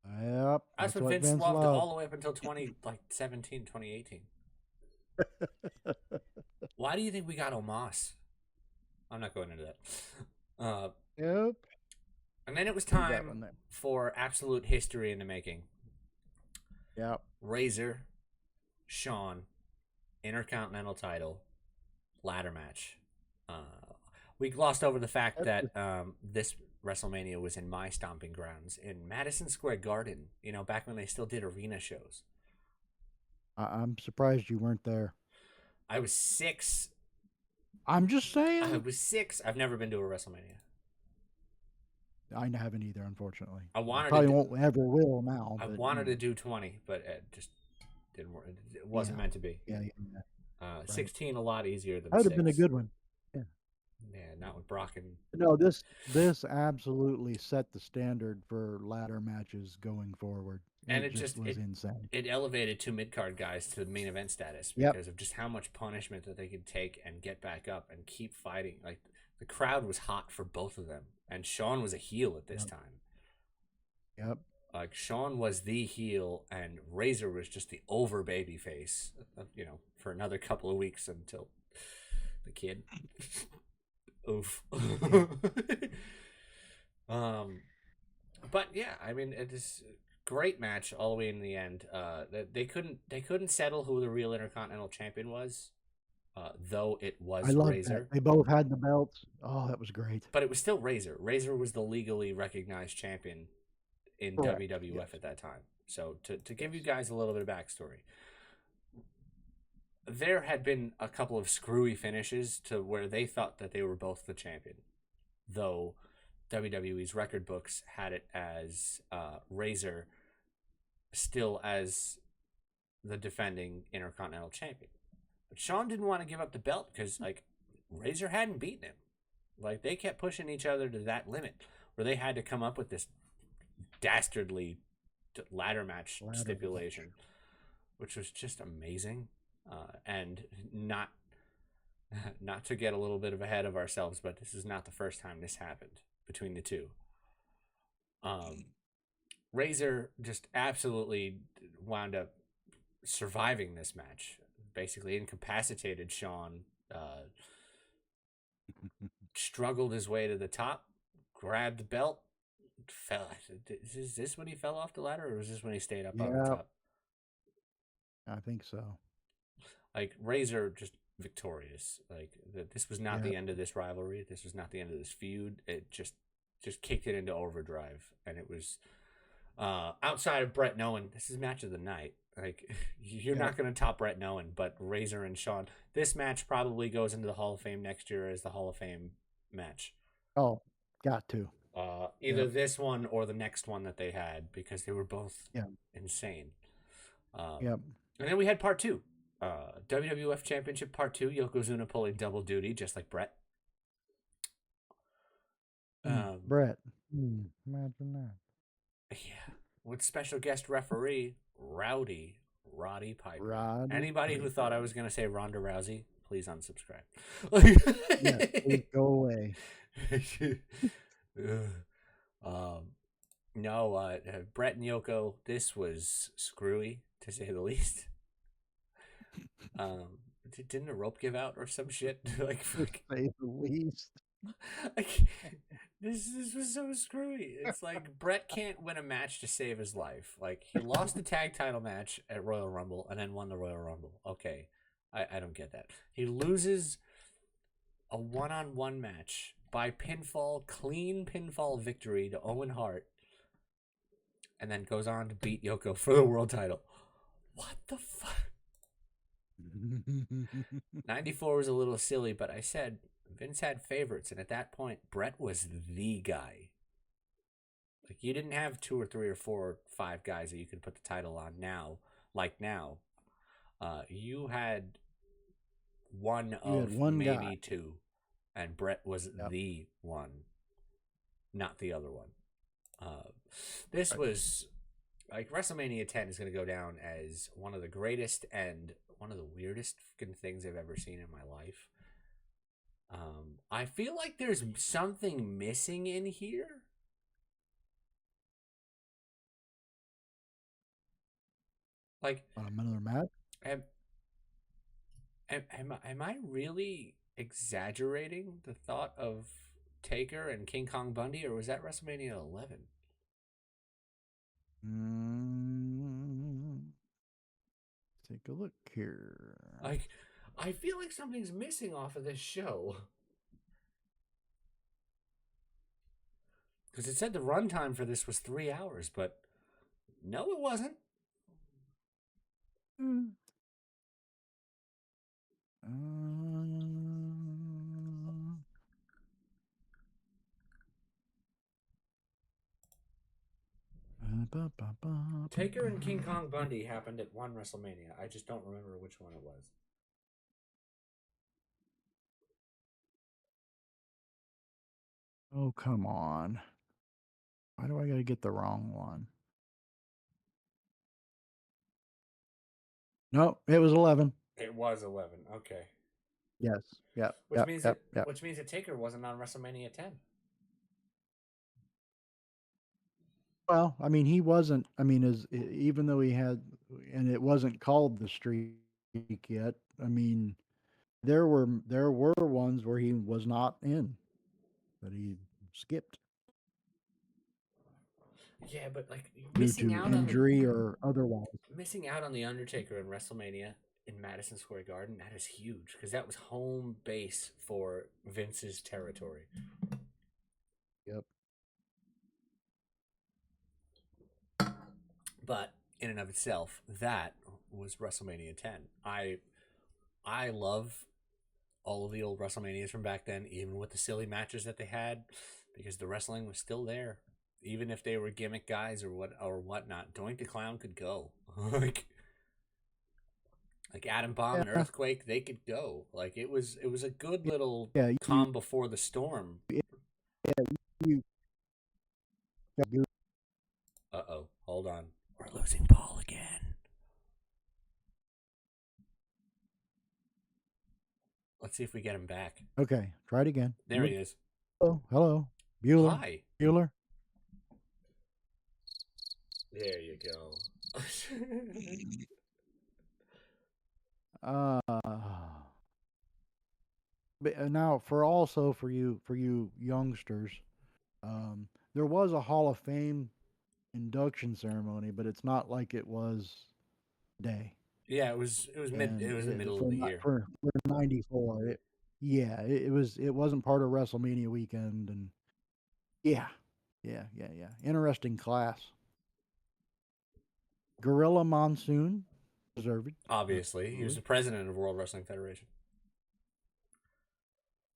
Yep, That's that's what what Vince Vince loved loved. all the way up until 2018. Why do you think we got Omos? I'm not going into that. Yep. And then it was Leave that one time there. for absolute history in the making. Yep. Razor, Shawn, Intercontinental title, ladder match. We glossed over the fact That's that just, this WrestleMania was in my stomping grounds in Madison Square Garden, back when they still did arena shows. I'm surprised you weren't there. I was 6. I'm just I saying. was 6. I've never been to a WrestleMania. I haven't either, unfortunately. I I wanted to probably do, won't ever will now. I But wanted to do 20, but it just didn't work. It wasn't yeah, meant to be. yeah, yeah. Right. 16 a lot easier than That would have been a 6. good one. Yeah. Yeah, not with Brock and No, this absolutely set the standard for ladder matches going forward. And It it just just was insane. it elevated two mid card guys to main event status Yep. because of just how much punishment that they could take and get back up and keep fighting. Like the crowd was hot for both of them, and Sean was a heel at this Yep. time. Yep. Like Sean was the heel, and Razor was just the over baby face. For another couple of weeks until the kid. Oof. Yep. um, but yeah, I mean it is a great match all the way in the end. They couldn't settle who the real Intercontinental Champion was, though it I was love that. Razor, They both had the belts. Oh, that was great. but it was still Razor. Razor was the legally recognized champion in Correct. Yes. WWF at that time. So to give you Yes. guys a little bit of backstory, there had been a couple of screwy finishes to where they thought that they were both the champion, though WWE's record books had it as Razor still as the defending Intercontinental Champion. But Sean didn't want to give up the belt because like Razor hadn't beaten him. Like they kept pushing each other to that limit where they had to come up with this dastardly ladder match Ladder match. stipulation, which was just amazing. And not to get a little bit of ahead of ourselves, but this is not the first time this happened between the two. Um, Razor just absolutely wound up surviving this match. Basically incapacitated Sean, struggled his way to the top, grabbed the belt, fell. Is this when he fell off the ladder, or was this when he stayed up on the Yeah, top? I think so. Like Razor just victorious. Like this was not Yeah. the end of this rivalry. This was not the end of this feud. It just kicked it into overdrive, and it was outside of Brett Nolan. This is match of the night. Like you're Yep. not going to top Brett Nolan, but Razor and Sean. This match probably goes into the Hall of Fame next year as the Hall of Fame match. Oh, got to. Either Yep. this one or the next one that they had because they were both Yep. insane. Um, Yep. and then we had part two, WWF Championship Part Two. Yokozuna pulling double duty just like Brett. Um, Brett. Imagine that. yeah, with special guest referee Roddy Piper. Roddy Anybody who thought I Piper. was gonna say Ronda Rousey, please unsubscribe. Yes. Please go away. um, no, Brett and Yoko. This was screwy to say the least. Um, didn't a rope give out or some shit? like, To say the least. like this was so screwy. It's like Brett can't win a match to save his life. Like he lost the tag title match at Royal Rumble and then won the Royal Rumble. Okay, I don't get that. He loses a one-on-one match by pinfall, clean pinfall victory to Owen Hart, and then goes on to beat Yoko for the world title. What the fuck? 94 was a little silly, but I said Vince had favorites, and at that point, Brett was the guy. Like, you didn't have two or three or four or five guys that you could put the title on now, like now. You had one You had of one guy. maybe two, and Brett was Yep. the one, not the other one. This Right. was like WrestleMania 10 is going to go down as one of the greatest and one of the weirdest fucking things I've ever seen in my life. I feel like there's something missing in here. Like, Another match. am, am I really exaggerating the thought of Taker and King Kong Bundy, or was that WrestleMania 11? Mm, take a look here. Like, I feel like something's missing off of this show. Because it said the runtime for this was 3 hours, but no, it wasn't. Mm. Taker and King Kong Bundy happened at one WrestleMania. I just don't remember which one it was. Oh, come on. Why do I gotta get the wrong one? No, it was 11. It was 11. Okay. Yes. Yep. Which Yep. means Yep. that Yep. which means that Taker wasn't on WrestleMania 10. Well, I mean, he wasn't. I mean, even though he had, and it wasn't called the streak yet. I mean, there were ones where he was not in, that he skipped Yeah, but like due to injury or otherwise. Missing out on the Undertaker in WrestleMania in Madison Square Garden, that is huge because that was home base for Vince's territory. Yep. But in and of itself, that was WrestleMania 10. I love all of the old WrestleManias from back then, even with the silly matches that they had, because the wrestling was still there. Even if they were gimmick guys or whatnot, Doink the Clown could go. like like Atom Bomb and Yeah. Earthquake, they could go. Like it was a good little Yeah. calm before the storm. You, you Uh oh, hold on, we're losing Paul again. Let's see if we get him back. okay? Try it again. There he is. Hello. Hello. Bueller. Hi. Bueller. There you go. Uh. But now, for you youngsters, there was a Hall of Fame induction ceremony, but it's not like it was today. Yeah, it And was the middle of for the year. for '94, yeah, it wasn't part of WrestleMania weekend, and yeah, yeah. Interesting class. Gorilla Monsoon, deserved. Obviously, he was Absolutely. the president of World Wrestling Federation.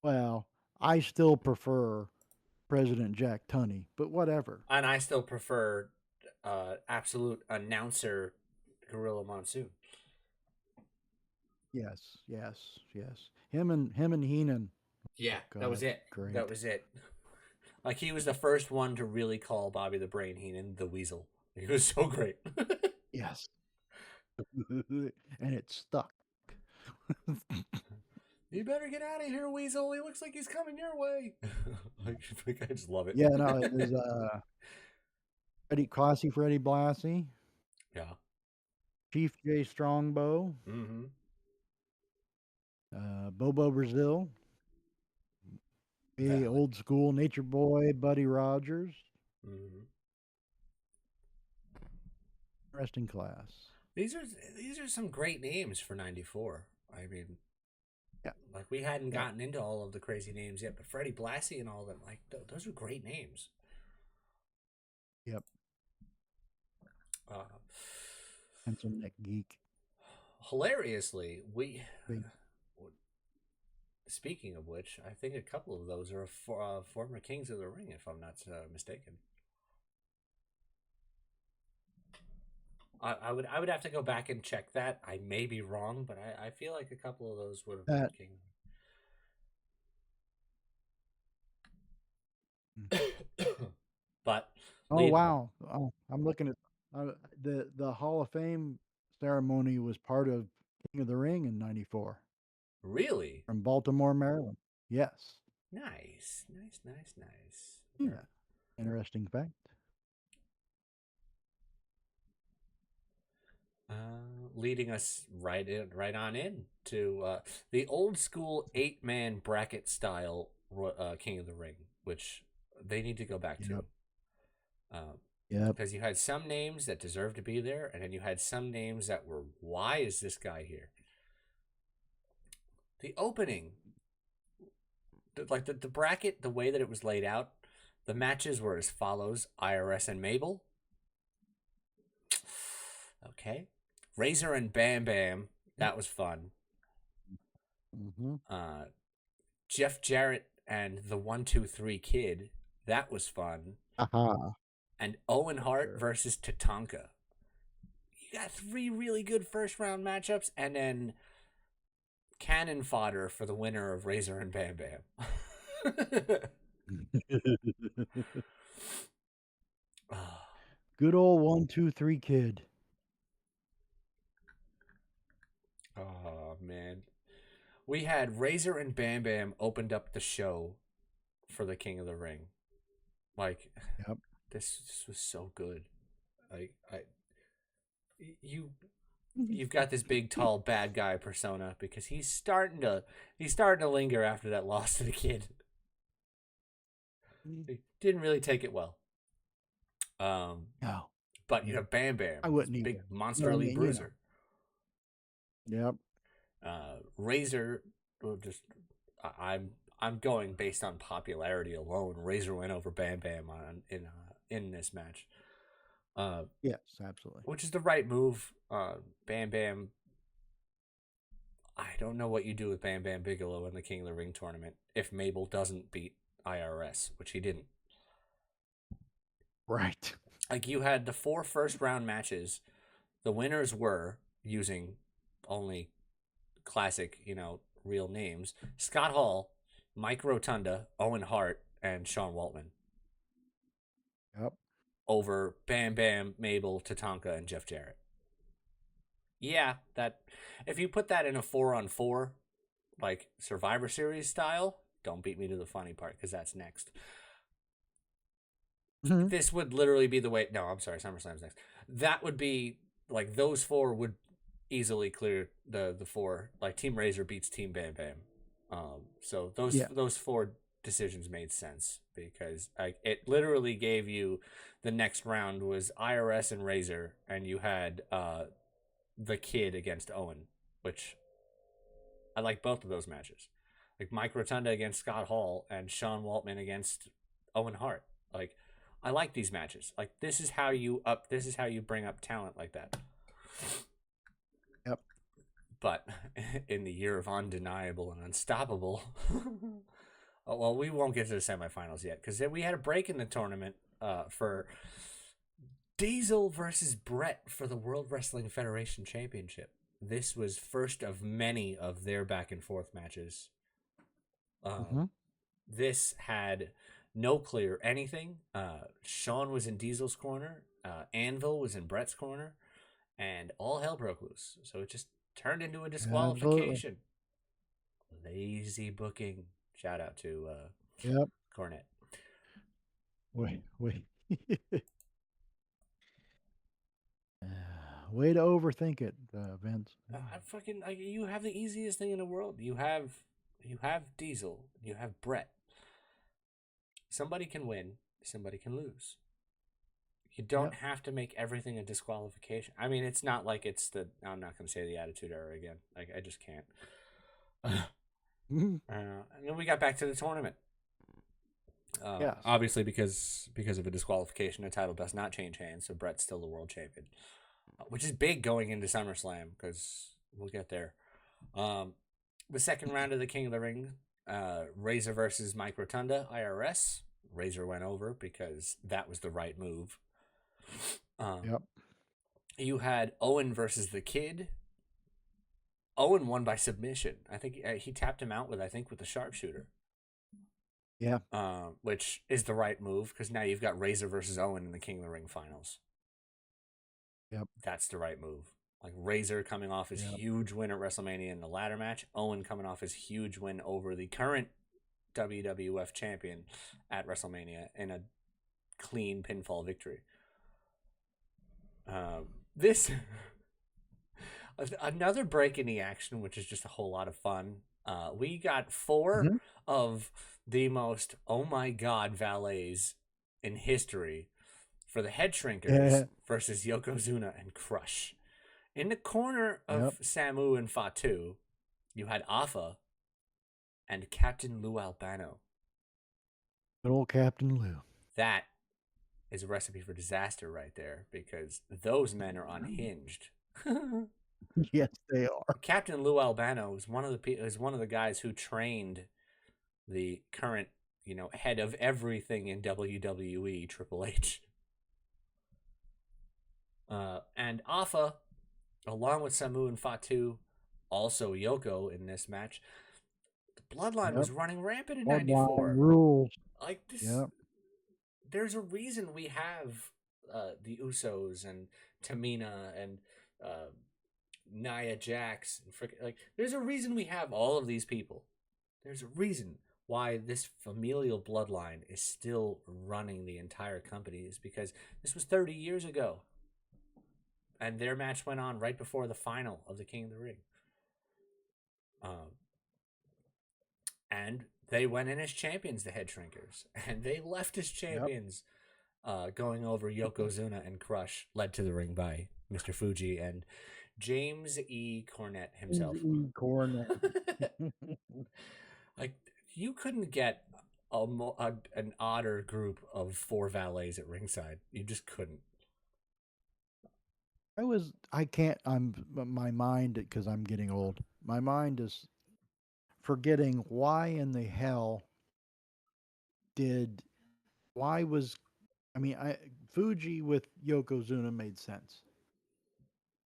Well, I still prefer President Jack Tunney, but whatever. And I still prefer absolute announcer Gorilla Monsoon. Yes. Him and Heenan. Yeah, Oh that was God, it. That great. was it. Like he was the first one to really call Bobby the Brain Heenan the Weasel. He was so great. Yes, and it stuck. You better get out of here, Weasel. He looks like he's coming your way. like I just love it. Yeah, no, it was Freddie Blassie, Yeah. Chief J Strongbow, Mm-hmm. Bobo Brazil, a Valid. old school Nature Boy, Buddy Rogers, Mm-hmm. resting class. These are these are some great names for '94. I mean, Yeah, like we hadn't yeah, gotten into all of the crazy names yet, but Freddie Blassie and all of them, like those are great names. yep. Uh, Pencil neck geek. Hilariously, we. Big. Speaking of which, I think a couple of those are former Kings of the Ring, if I'm not mistaken. I would have to go back and check that. I may be wrong, but I feel like a couple of those would have been That. King. But Oh lead wow! Oh, I'm looking at uh, the Hall of Fame ceremony was part of King of the Ring in '94 really from Baltimore, Maryland. Yes. nice. All Yeah. right. Interesting fact. Leading us right on in to the old school 8-man bracket style King of the Ring, which they need to go back to. Yep. Yep. Because you had some names that deserved to be there, and then you had some names that were, why is this guy here? The opening, the bracket, the way that it was laid out, the matches were as follows: IRS and Mabel. Okay. Razor and Bam Bam. That was fun. Mm-hmm. Uh, Jeff Jarrett and the 1-2-3 Kid. That was fun. Aha. And Owen Hart Sure. versus Tatanka. You got 3 really good first round matchups, and then cannon fodder for the winner of Razor and Bam Bam. Good old 1, 2, 3 Kid. Oh man, we had Razor and Bam Bam opened up the show for the King of the Ring. Like Yep. this was so good. Like you you've got this big tall bad guy persona because he's starting to linger after that loss to the kid. He didn't really take it well. Um, No. but Yeah. Bam Bam, I this wouldn't either. big But I monsterly mean, bruiser. Yep. Razor, well, just I'm going based on popularity alone. Razor went over Bam Bam in this match, uh, Yes, absolutely. which is the right move. Bam Bam. I don't know what you do with Bam Bam Bigelow in the King of the Ring tournament if Mabel doesn't beat IRS, which he didn't. Right. Like you had the 4 first round matches. The winners were using only classic, real names: Scott Hall, Mike Rotunda, Owen Hart, and Sean Waltman Yep. over Bam Bam, Mabel, Tatanka, and Jeff Jarrett. Yeah, that if you put that in a 4-on-4, like Survivor Series style, don't beat me to the funny part because that's next. Mm-hmm. This would literally be the way. No, I'm sorry, SummerSlam's next. That would be like those 4 would easily clear the 4. Like Team Razor beats Team Bam Bam. So Yeah. those 4 decisions made sense because it literally gave you the next round was IRS and Razor, and you had the Kid against Owen, which I like both of those matches. Like Mike Rotunda against Scott Hall and Sean Waltman against Owen Hart. Like I like these matches. Like this is how you bring up talent like that. Yep. But in the year of undeniable and unstoppable, well, we won't get to the semifinals yet because we had a break in the tournament for Diesel versus Brett for the World Wrestling Federation Championship. This was first of many of their back and forth matches. Mm-hmm. This had no clear anything. Sean was in Diesel's corner. Anvil was in Brett's corner. And all hell broke loose. So it just turned into a Absolutely. disqualification. Lazy booking. Shout out to Yep. Cornette. Wait. Way to overthink it, Vince. You have the easiest thing in the world. You have Diesel. You have Brett. Somebody can win. Somebody can lose. You don't Yep. have to make everything a disqualification. I mean, it's not like it's the. I'm not going to say the Attitude Era again. Like I just can't. Mm-hmm. And then we got back to the tournament. Yes. Obviously, because of a disqualification, the title does not change hands, so Brett's still the world champion, which is big going into SummerSlam because we'll get there. The second round of the King of the Ring, Razor versus Mike Rotunda, IRS. Razor went over because that was the right move. Yep. You had Owen versus the Kid. Owen won by submission. I think he tapped him out with the sharpshooter. Yeah. Which is the right move because now you've got Razor versus Owen in the King of the Ring finals. Yep. That's the right move. Like Razor coming off his huge win at WrestleMania in the ladder match. Owen coming off his huge win over the current WWF champion at WrestleMania in a clean pinfall victory. This another break in the action, which is just a whole lot of fun. We got 4 Mm-hmm. of the most oh my god valets in history for the Head Shrinkers versus Yokozuna and Crush. In the corner of Samu and Fatu, you had Afa and Captain Lou Albano. Good old Captain Lou. That is a recipe for disaster right there because those men are unhinged. Yes, they are. Captain Lou Albano is one of the guys who trained the current, head of everything in WWE, Triple H. And Afa, along with Samu and Fatu, also Yoko in this match. The Bloodline was running rampant in '94. Rules. Like this, Yep. there's a reason we have the Usos and Tamina and Nia Jax, and like there's a reason we have all of these people. There's a reason why this familial bloodline is still running the entire company, is because this was 30 years ago. And their match went on right before the final of the King of the Ring. And they went in as champions, the Head Shrinkers. And they left as Yep. champions, going over Yokozuna and Crush, led to the ring by Mr. Fuji and James E. Cornette himself. Cornette. Like, you couldn't get an odder group of 4 valets at ringside. You just couldn't. I can't, my mind, because I'm getting old, my mind is forgetting why in the hell did, why was, Fuji with Yokozuna made sense.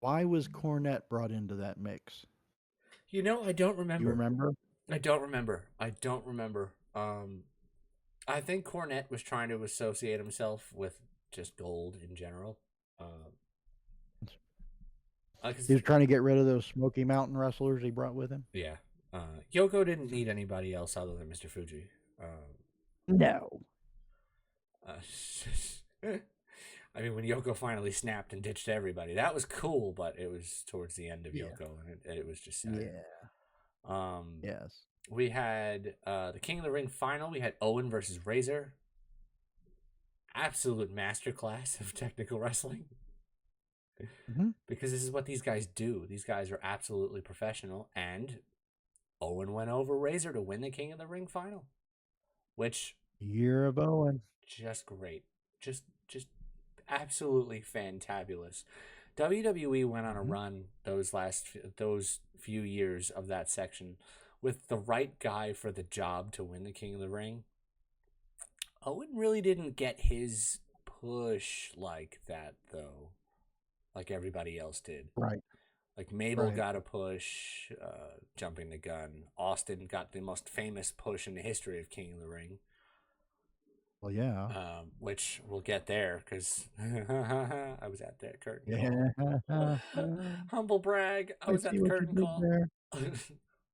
Why was Cornette brought into that mix? I don't You remember. remember? I don't remember. I don't remember. I think Cornette was trying to associate himself with just gold in general. He was trying to get rid of those Smoky Mountain wrestlers he brought with him. Yeah. Yoko didn't need anybody else other than Mr. Fuji. No. I mean, when Yoko finally snapped and ditched everybody, that was cool, but it was towards the end of Yeah. Yoko, and it was just sad. Yeah. Yes. We had the King of the Ring final. We had Owen versus Razor. Absolute masterclass of technical wrestling. Mm-hmm. Because this is what these guys do. These guys are absolutely professional, and Owen went over Razor to win the King of the Ring final, which Year of Owen. just great, just absolutely fantabulous. WWE went on a run those few years of that section with the right guy for the job to win the King of the Ring. Owen really didn't get his push like that, though, like everybody else did. Right. Like Mabel got a push, jumping the gun. Austin got the most famous push in the history of King of the Ring. Well, yeah. Which we'll get there, because I was at that curtain call. Humble brag. I was at the curtain call.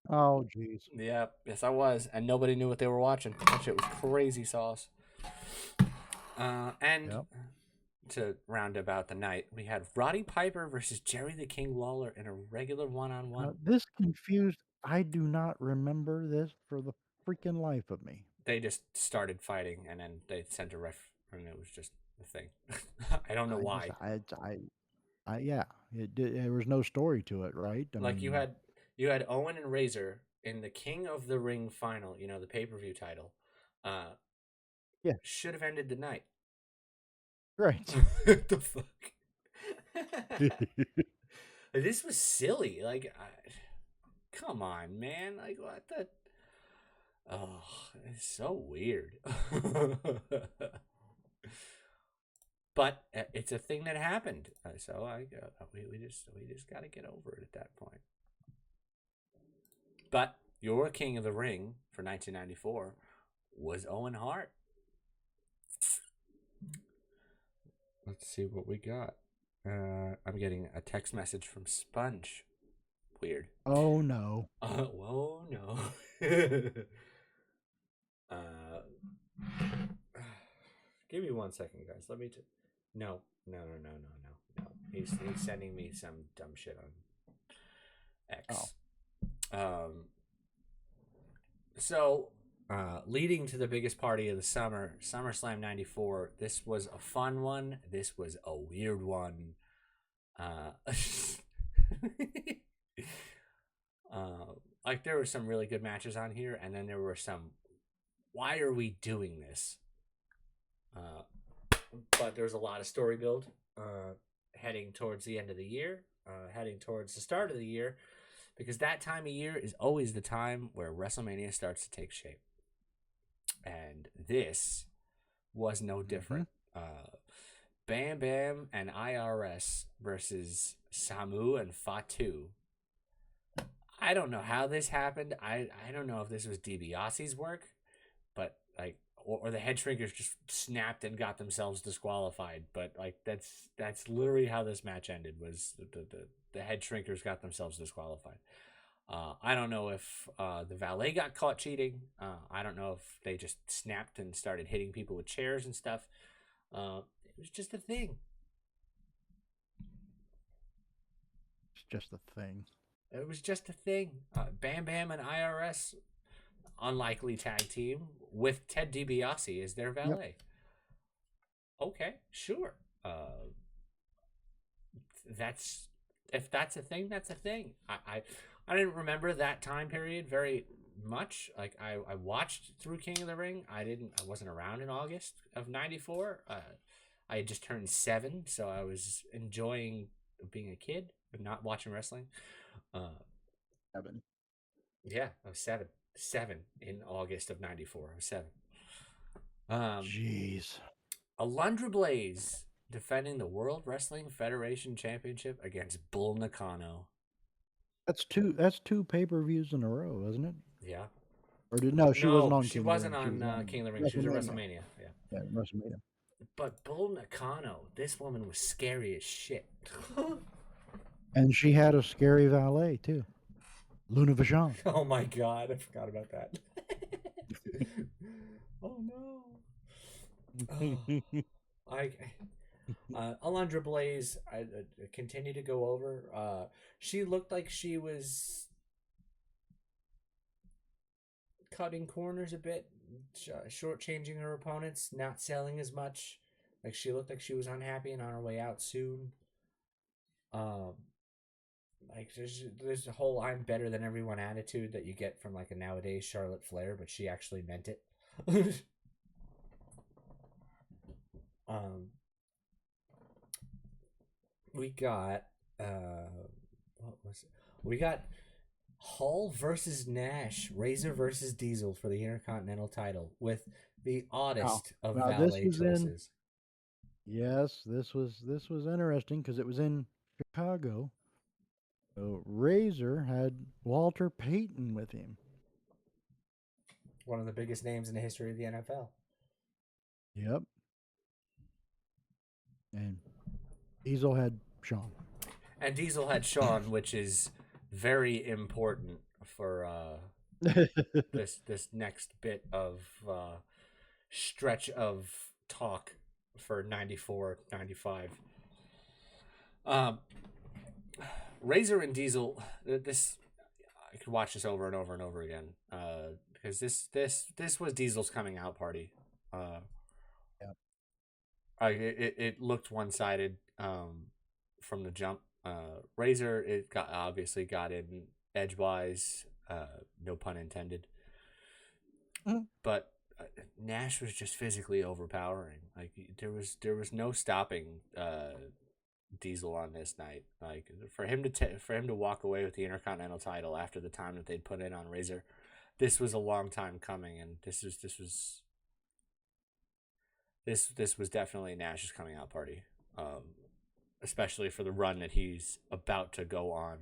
Oh, jeez. Yeah, yes, I was. And nobody knew what they were watching. That shit was crazy sauce. To round about the night, we had Roddy Piper versus Jerry the King Lawler in a regular one-on-one. This confused. I do not remember this for the freaking life of me. They just started fighting, and then they sent a ref, and it was just a thing. I don't know why. Yeah, there was no story to it, right? You had Owen and Razor in the King of the Ring final, the pay-per-view title. Yeah, should have ended the night. Right. What the fuck? This was silly. Come on, man. Like, what the? Oh, it's so weird. But it's a thing that happened, so we just got to get over it at that point. But your King of the Ring for 1994 was Owen Hart. Let's see what we got. I'm getting a text message from Sponge. Weird. Oh no. Whoa, no. Give me 1 second, guys. Let me. No. He's sending me some dumb shit on X. Oh. So, leading to the biggest party of the summer, SummerSlam 94. This was a fun one. This was a weird one. There were some really good matches on here, and then there were some, why are we doing this? But there's a lot of story build heading towards the end of the year, heading towards the start of the year, because that time of year is always the time where WrestleMania starts to take shape. And this was no different. Bam Bam and IRS versus Samu and Fatu. I don't know how this happened. I don't know if this was DiBiase's work, but or the head shrinkers just snapped and got themselves disqualified. But like that's literally how this match ended. Was the head shrinkers got themselves disqualified. I don't know if the valet got caught cheating. I don't know if they just snapped and started hitting people with chairs and stuff. It was just a thing. It's just a thing. It was just a thing. Bam Bam and IRS, unlikely tag team with Ted DiBiase as their Yep. valet. Okay, sure. That's if that's a thing, that's a thing. I didn't remember that time period very much. Like I watched through King of the Ring. I wasn't around in August of '94. I had just turned 7, so I was enjoying being a kid but not watching wrestling. Uh, 7. yeah, I was 7. 7 in August of '94. I was 7. Um, Jeez. Alundra Blaze defending the World Wrestling Federation Championship against Bull Nakano. That's two pay-per-views in a row, isn't it? Yeah. Or no, she wasn't No, on she King of the wasn't Ring. She was on on King of the Ring. She was at WrestleMania. WrestleMania. Yeah. Yeah, WrestleMania. But Bull Nakano, this woman was scary as shit. And she had a scary valet too, Luna Vachon. Oh my god, I forgot about that. Oh no. I Alundra Blaze, I continue to go over. She looked like she was cutting corners a bit, shortchanging her opponents, not selling as much. Like she looked like she was unhappy and on her way out soon. Um, like there's a whole "I'm better than everyone" attitude that you get from like a nowadays Charlotte Flair, but she actually meant it. um, we got what was it? We got Hall versus Nash, Razor versus Diesel for the Intercontinental title with the oddest of Now this valet was in. choices. Yes, this was interesting because it was in Chicago. So Razor had Walter Payton with him. One of the biggest names in the history of the NFL. Yep. And Diesel had Sean. And Diesel had Sean, which is very important for this next bit of stretch of talk for 94, 95. Um, Razor and Diesel. This I could watch this over and over and over again. Because this was Diesel's coming out party. Yep. It looked one sided from the jump. Razor obviously got in edgewise, no pun intended. Mhm. But Nash was just physically overpowering. Like there was no stopping Diesel on this night. Like for him to walk away with the Intercontinental title after the time that they'd put in on Razor, this was a long time coming, and this was definitely Nash's coming out party, especially for the run that he's about to go on.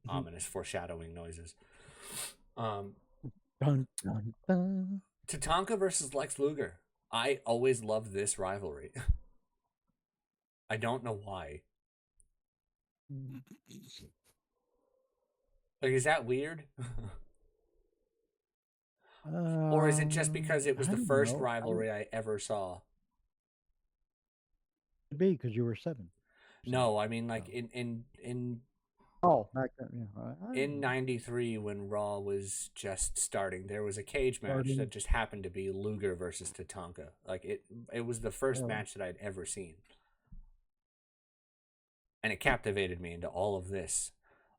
Ominous foreshadowing noises. Dun, dun, dun. Tatanka versus Lex Luger. I always loved this rivalry. I don't know why. Like, is that weird? Or is it just because it was I the don't first know. rivalry I ever saw? Could be because you were 7. No, I mean like in Oh, back then, yeah. I don't in know. '93 when Raw was just starting, there was a cage match Starting. that just happened to be Luger versus Tatanka. Like it was the first match that I'd ever seen, and it captivated me into all of this.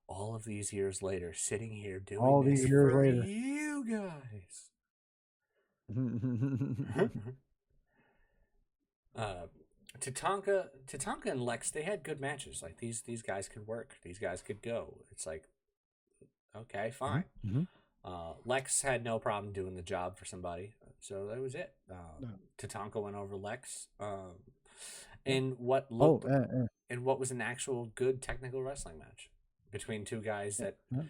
All of these years later, sitting here doing All this these years for later. you guys. Tatanka and Lex, they had good matches. Like these guys could work. These guys could go. It's like, okay, fine. Mhm. Lex had no problem doing the job for somebody, so that was it. No. Tatanka went over Lex, Yeah. in what Oh, looked in what was an actual good technical wrestling match between two guys that yeah.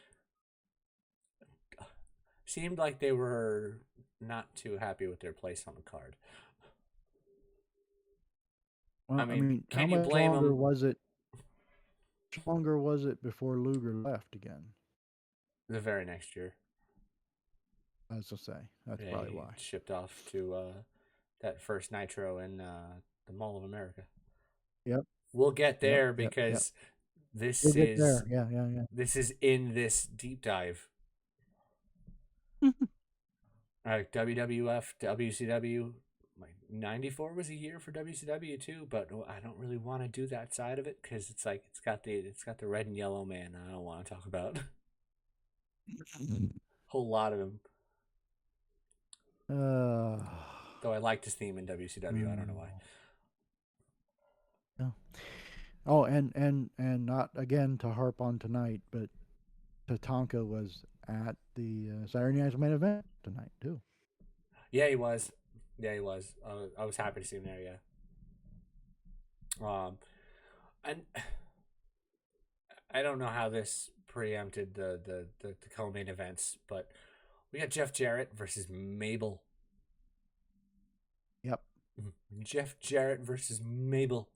seemed like they were not too happy with their place on the card. I Well, I mean, mean, how can you much blame longer them? was it? Much longer was it before Luger left again? The very next year, As I say, that's yeah, probably he why. shipped off to that first Nitro in the Mall of America. Yep, We'll get yep, there yep, yep. because We'll this get is there. Yeah, yeah, yeah. this is in this deep dive. WWF, WCW, like 94 was a year for WCW too, but I don't really want to do that side of it because it's like it's got the red and yellow man I don't want to talk about. Whole lot of them. uh, Though I liked his theme in WCW, I don't know why. yeah. Oh, and not again to harp on tonight, but Tatanka was at the Saturday Night's Main Event tonight too. Yeah, he was. Yeah, he was. I was happy to see him there. Yeah. And I don't know how this preempted the co-main events, but we got Jeff Jarrett versus Mabel. Yep. Jeff Jarrett versus Mabel.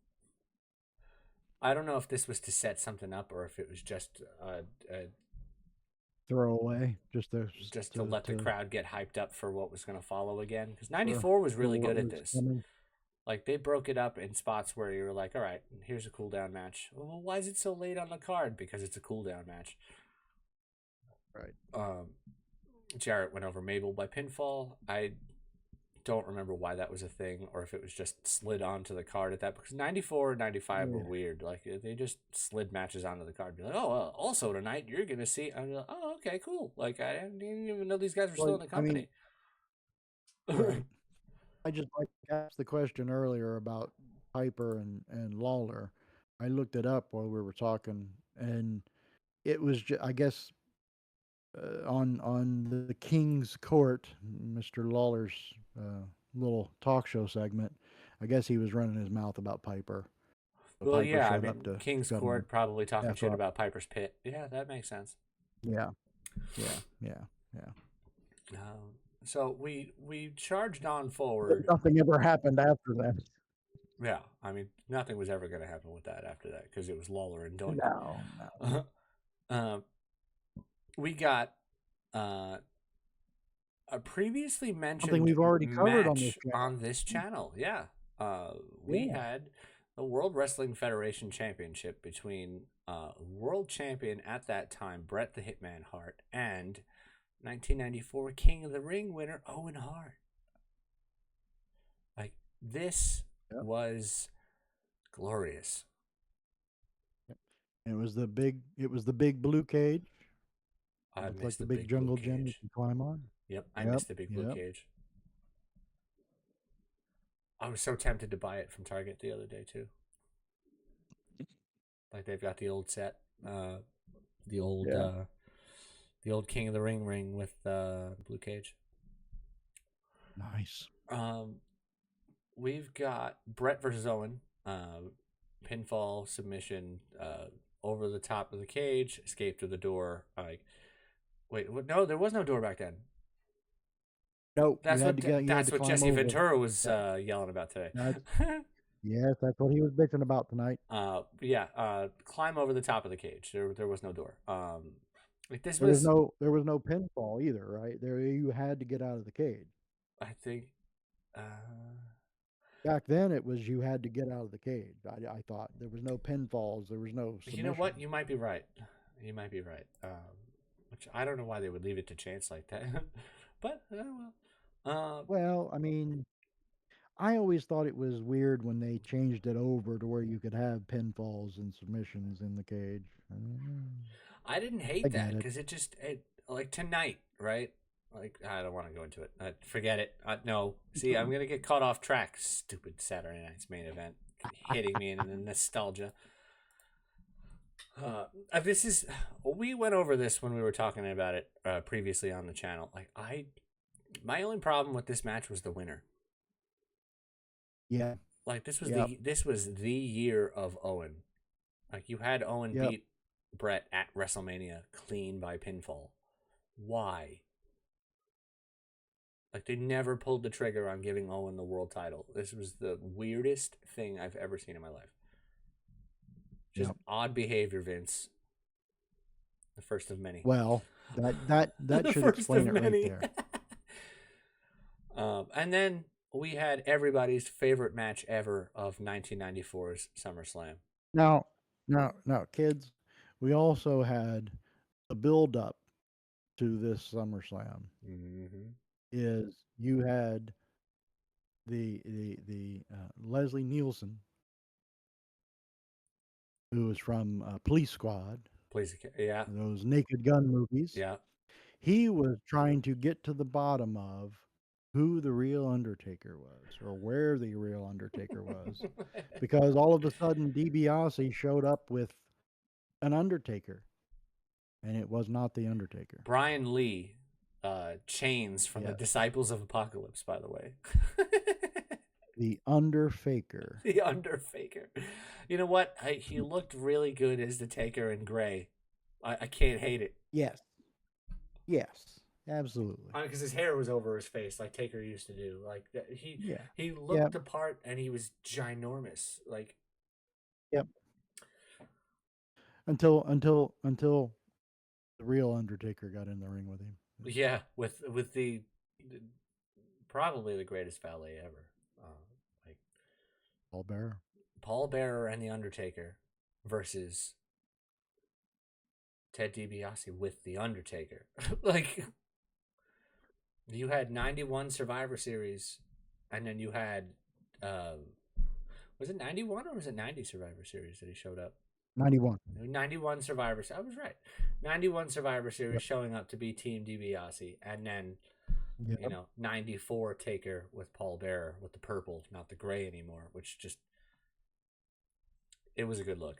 I don't know if this was to set something up or if it was Throwaway, just to let the crowd get hyped up for what was going to follow again. Because for, '94 was for really what good at was this. coming. Like they broke it up in spots where you were like, all right, here's a cool down match. Well, why is it so late on the card? Because it's a cool down match. Right. Jarrett went over Mabel by pinfall. I don't remember why that was a thing or if it was just slid onto the card at that, because 94 and 95 were Yeah. weird. Like they just slid matches onto the card. Be like, oh, also tonight you're gonna see. I'm like, oh, okay, cool. Like I didn't even know these guys were still Well, in the I mean, company. right. I just like asked the question earlier about Piper and Lawler. I looked it up while we were talking, and it was I guess on the King's Court, Mr. Lawler's uh, little talk show segment. I guess he was running his mouth about Piper. So Well, Piper yeah, I showed up mean to King's cut him Court probably talking F shit up. about Piper's Pit. Yeah, that makes sense. Yeah, yeah, yeah, yeah. So we charged on But forward. nothing ever happened after that. Yeah, I mean nothing was ever going to happen with that after that because it was Lawler and Doink. No, no. uh, we got uh, a previously Something mentioned we've already covered on this match channel. on this channel. Yeah, we Yeah. had the World Wrestling Federation Championship between world champion at that time Bret the Hitman Hart and 1994 King of the Ring winner Owen Hart. Like this Yep. was glorious. Yep. It was the big. It was the big blue cage. It I looked like missed the the big big blue jungle gym you cage. can climb on. Yep, I Yep. missed the big blue Yep. cage. I was so tempted to buy it from Target the other day too. Like they've got the old set, the old Yeah. the old King of the Ring with blue cage. Nice. We've got Bret versus Owen, pinfall submission, over the top of the cage, escape to the door. Like, wait, what? No, there was no door back then. Nope. That's what You had that's to what climb Jesse over. Ventura was Yep. yelling about today. Yes, that's what he was bitching about tonight. Climb over the top of the cage. There was no door. Like this There was was, no pinfall either, right? There you had to get out of the cage. I think, uh, Back then, it was you had to get out of the cage. I thought there was no pinfalls. There was no you know what? submission. You might be right. You might be right. Which I don't know why they would leave it to chance like that, but well. Well, I mean, I always thought it was weird when they changed it over to where you could have pinfalls and submissions in the cage. I didn't I hate that get it. because it like tonight, right? Like I don't want to go into it. Forget it. No, see, I'm gonna get caught off track. Stupid Saturday night's main event hitting me in the nostalgia. This is we went over this when we were talking about it previously on the channel. Like my only problem with this match was the winner. Yeah. Like Yep. this was the year of Owen. Like you had Owen Yep. beat Bret at WrestleMania clean by pinfall. Why? Like, they never pulled the trigger on giving Owen the world title. This was the weirdest thing I've ever seen in my life. Just Yep. odd behavior, Vince. The first of many. Well, that The should first explain of it right many. there. And then we had everybody's favorite match ever of 1994's SummerSlam. Now, now, kids, we also had a build up to this SummerSlam. Mm-hmm. Is you had the Leslie Nielsen, who was from Police Squad, Please, yeah, those Naked Gun movies. yeah. He was trying to get to the bottom of who the real Undertaker was or where the real Undertaker was, because all of a sudden DiBiase showed up with an Undertaker, and it was not the Undertaker. Brian Lee, Chains from the Yes, Disciples of Apocalypse, by the way. the Underfaker. The Underfaker. You know what? He looked really good as the Taker in gray. I can't hate it. Yes, yes, absolutely. Because his hair was over his face, like Taker used to do. Like Yeah, he yeah, looked the part, and he was ginormous. Like, yep. Until the real Undertaker got in the ring with him. yeah, with the probably the greatest valet ever. Like Paul Bearer. Paul Bearer and the Undertaker versus Ted DiBiase with the Undertaker. Like, you had 91 Survivor Series, and then you had was it 91 or was it 90 Survivor Series that he showed up? 91. 91 Survivor. I was right. 91 Survivor Series Yep. showing up to be Team DiBiase, and then Yep. 94 Taker with Paul Bearer with the purple, not the gray anymore, which just, it was a good look.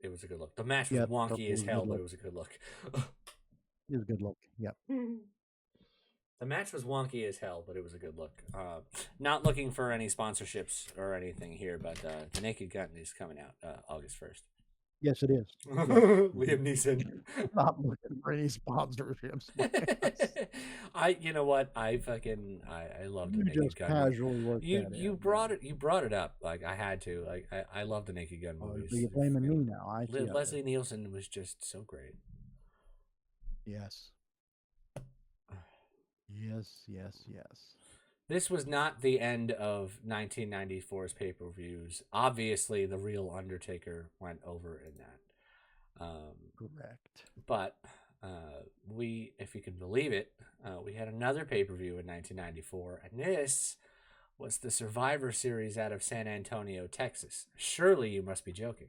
It was a good look. The match was Yep. wonky as Was a hell, good but look. it was a good look. It was a good look. Yep. The match was wonky as hell, but it was a good look. Not looking for any sponsorships or anything here, but the Naked Gun is coming out August 1st. Yes, it is. Liam Neeson. Not looking for any sponsorships. You know what? I love the You Naked just Gun. casually worked that You in. brought it. You brought it up. Like, I had to. Like, I love the Naked Gun Oh, movies. so you're blaming me now. I see. Leslie Nielsen was just so great. Yes. Yes. This was not the end of 1994's pay-per-views. Obviously, the real Undertaker went over in that. Correct. But we, if you can believe it, we had another pay-per-view in 1994, and this was the Survivor Series out of San Antonio, Texas. Surely you must be joking.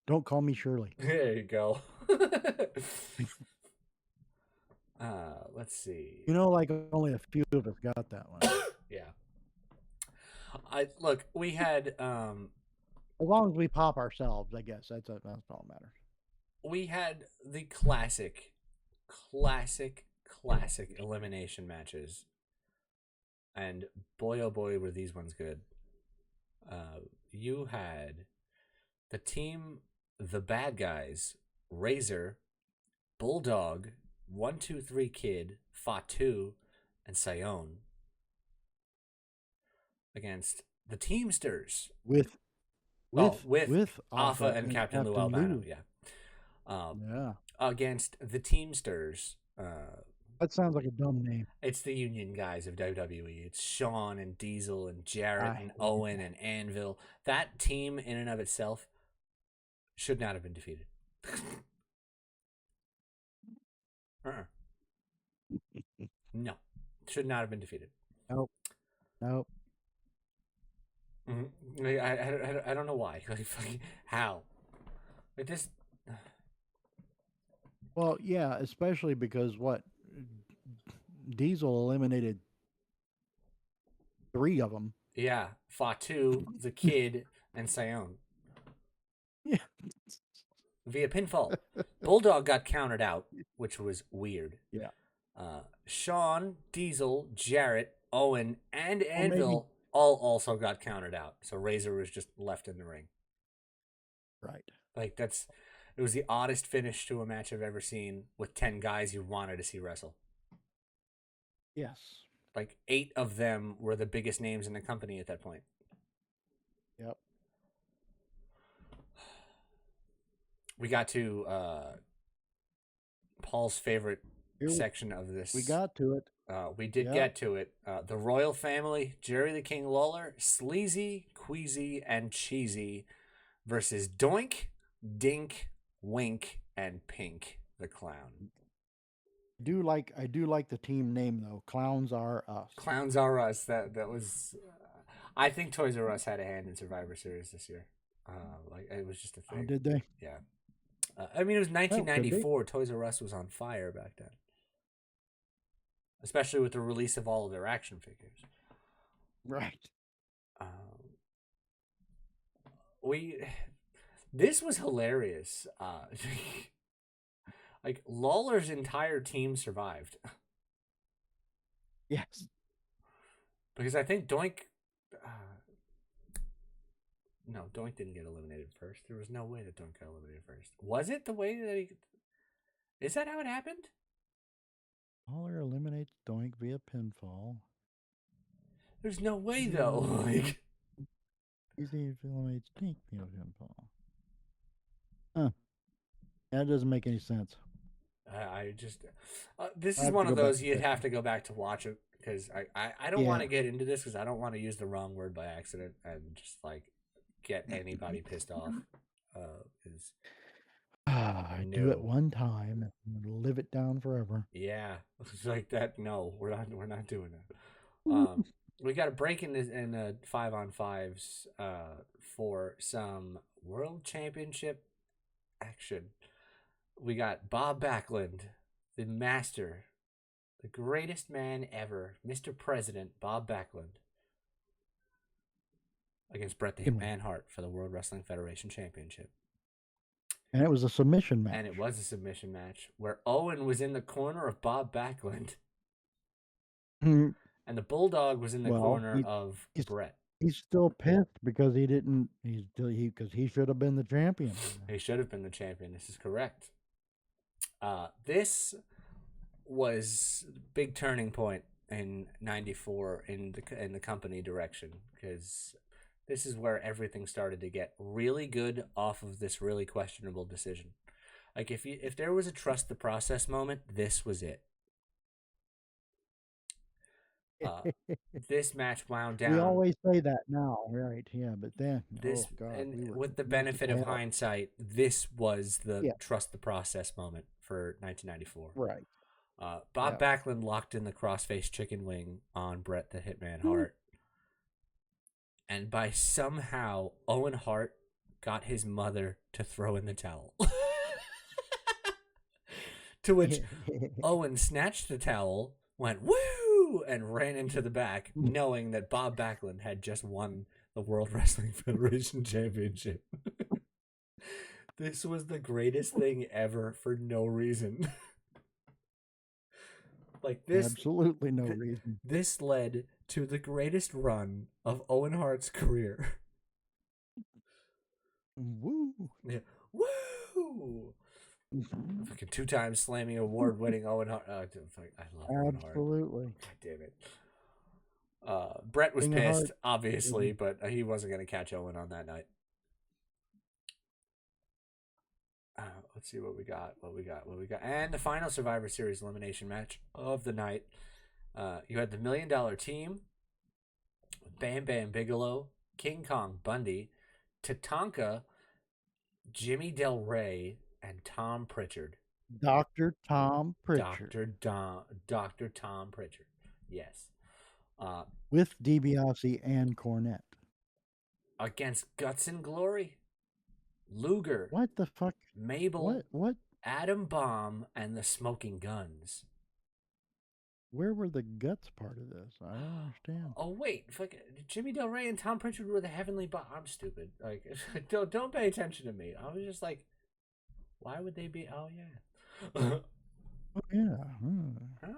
Don't call me Shirley. There you go. Let's see. You know, like only a few of us got that one. Yeah. Look, we had As long as we pop ourselves, I guess that's all that matters. we had the classic elimination matches, and boy oh boy were these ones good. You had the team, the bad guys, Razor, Bulldog, 1-2-3 Kid, Fatu, and Sion against the Teamsters With Alpha and Captain Lou Albano. Yeah. Yeah. Against the Teamsters. That sounds like a dumb name. It's the Union guys of WWE. It's Shawn and Diesel and Jarrett and Owen and Anvil. That team in and of itself should not have been defeated. No, should not have been defeated. Nope. Mm-hmm. I don't know why. Like, how? Like this. Well, yeah, especially because Diesel eliminated 3 of them. Yeah, Fatu, the Kid, and Sion. Yeah. Via pinfall. Bulldog got counted out, which was weird. Yeah. Shawn, Diesel, Jarrett, Owen, and Anvil all also got counted out. So Razor was just left in the ring. Right. Like, it was the oddest finish to a match I've ever seen with 10 guys you wanted to see wrestle. Yes. Like 8 of them were the biggest names in the company at that point. Yep. We got to Paul's favorite Here section of we this. got to it. We did Yep. get to it. The royal family, Jerry the King Lawler, Sleazy, Queasy, and Cheesy versus Doink, Dink, Wink, and Pink the Clown. I do like the team name though. Clowns Are Us. Clowns Are Us. That was. I think Toys R Us had a hand in Survivor Series this year. Like it was just a Oh, thing. did they? Yeah. I mean, it was Well, could be. 1994. Toys R Us was on fire back then, especially with the release of all of their action figures. Right. Um, we this was hilarious. Like Lawler's entire team survived Yes. because I think Doink. No, Doink didn't get eliminated first. There was no way that Doink got eliminated first. Was it the way that he? Is that how it happened? Lawler eliminates Doink via pinfall. There's no way Easy though. eliminates Like Easy eliminates Dink via pinfall. Huh. That doesn't make any sense. I just this I is have to one go of back those and you'd check have it. to go back to watch it because I don't want Yeah. to get into this because I don't want to use the wrong word by accident and just like get anybody pissed off. Is I do it no, one time and live it down forever. yeah, it's like that. No, we're not doing that. We got a break in this in 5-on-5s for some world championship action. We got Bob Backlund, the master, the greatest man ever, Mr. President Bob Backlund, against Bret the Hitman Hart for the World Wrestling Federation Championship. And it was a submission match. And it was a submission match where Owen was in the corner of Bob Backlund Mm, and the Bulldog was in the well, corner of he's Bret. he's still pissed because he didn't. He's still because he should have been the champion. He should have been the champion. This is correct. This was big turning point in '94 in the company direction because this is where everything started to get really good off of this really questionable decision. Like if there was a trust the process moment, this was it. This match wound down. We always say that now, right? Yeah, but then, This oh God, and we were with the confused benefit as of hell. hindsight, this was the Yeah, trust the process moment for 1994. right. Bob Yeah. Backlund locked in the crossface chicken wing on Bret the Hitman Woo. Hart. And by somehow, Owen Hart got his mother to throw in the towel. To which Owen snatched the towel, went woo, and ran into the back, knowing that Bob Backlund had just won the World Wrestling Federation Championship. This was the greatest thing ever for no reason. Like this, Absolutely no reason. this led to the greatest run of Owen Hart's career. Woo. Yeah. Woo! Fucking 2 times slamming award-winning Owen Hart. I love Owen Hart. Absolutely. God damn it. Bret was King of pissed, Hearts. obviously, but he wasn't going to catch Owen on that night. Let's see what we got. And the final Survivor Series elimination match of the night. You had the $1 Million Team, Bam Bam Bigelow, King Kong Bundy, Tatanka, Jimmy Del Rey, and Tom Pritchard. Dr. Tom Pritchard. Dr. Tom Pritchard. Yes. With DiBiase and Cornette. Against Guts and Glory, Luger. What the fuck? Mabel. What? Adam Bomb and the Smoking Guns. Where were the guts part of this? I don't understand. Oh wait, fuck, Jimmy Del Rey and Tom Pritchard were the Heavenly Bomb. I'm stupid. Like, don't pay attention to me. I was just like, why would they be? Oh yeah. Oh yeah. Hmm. Oh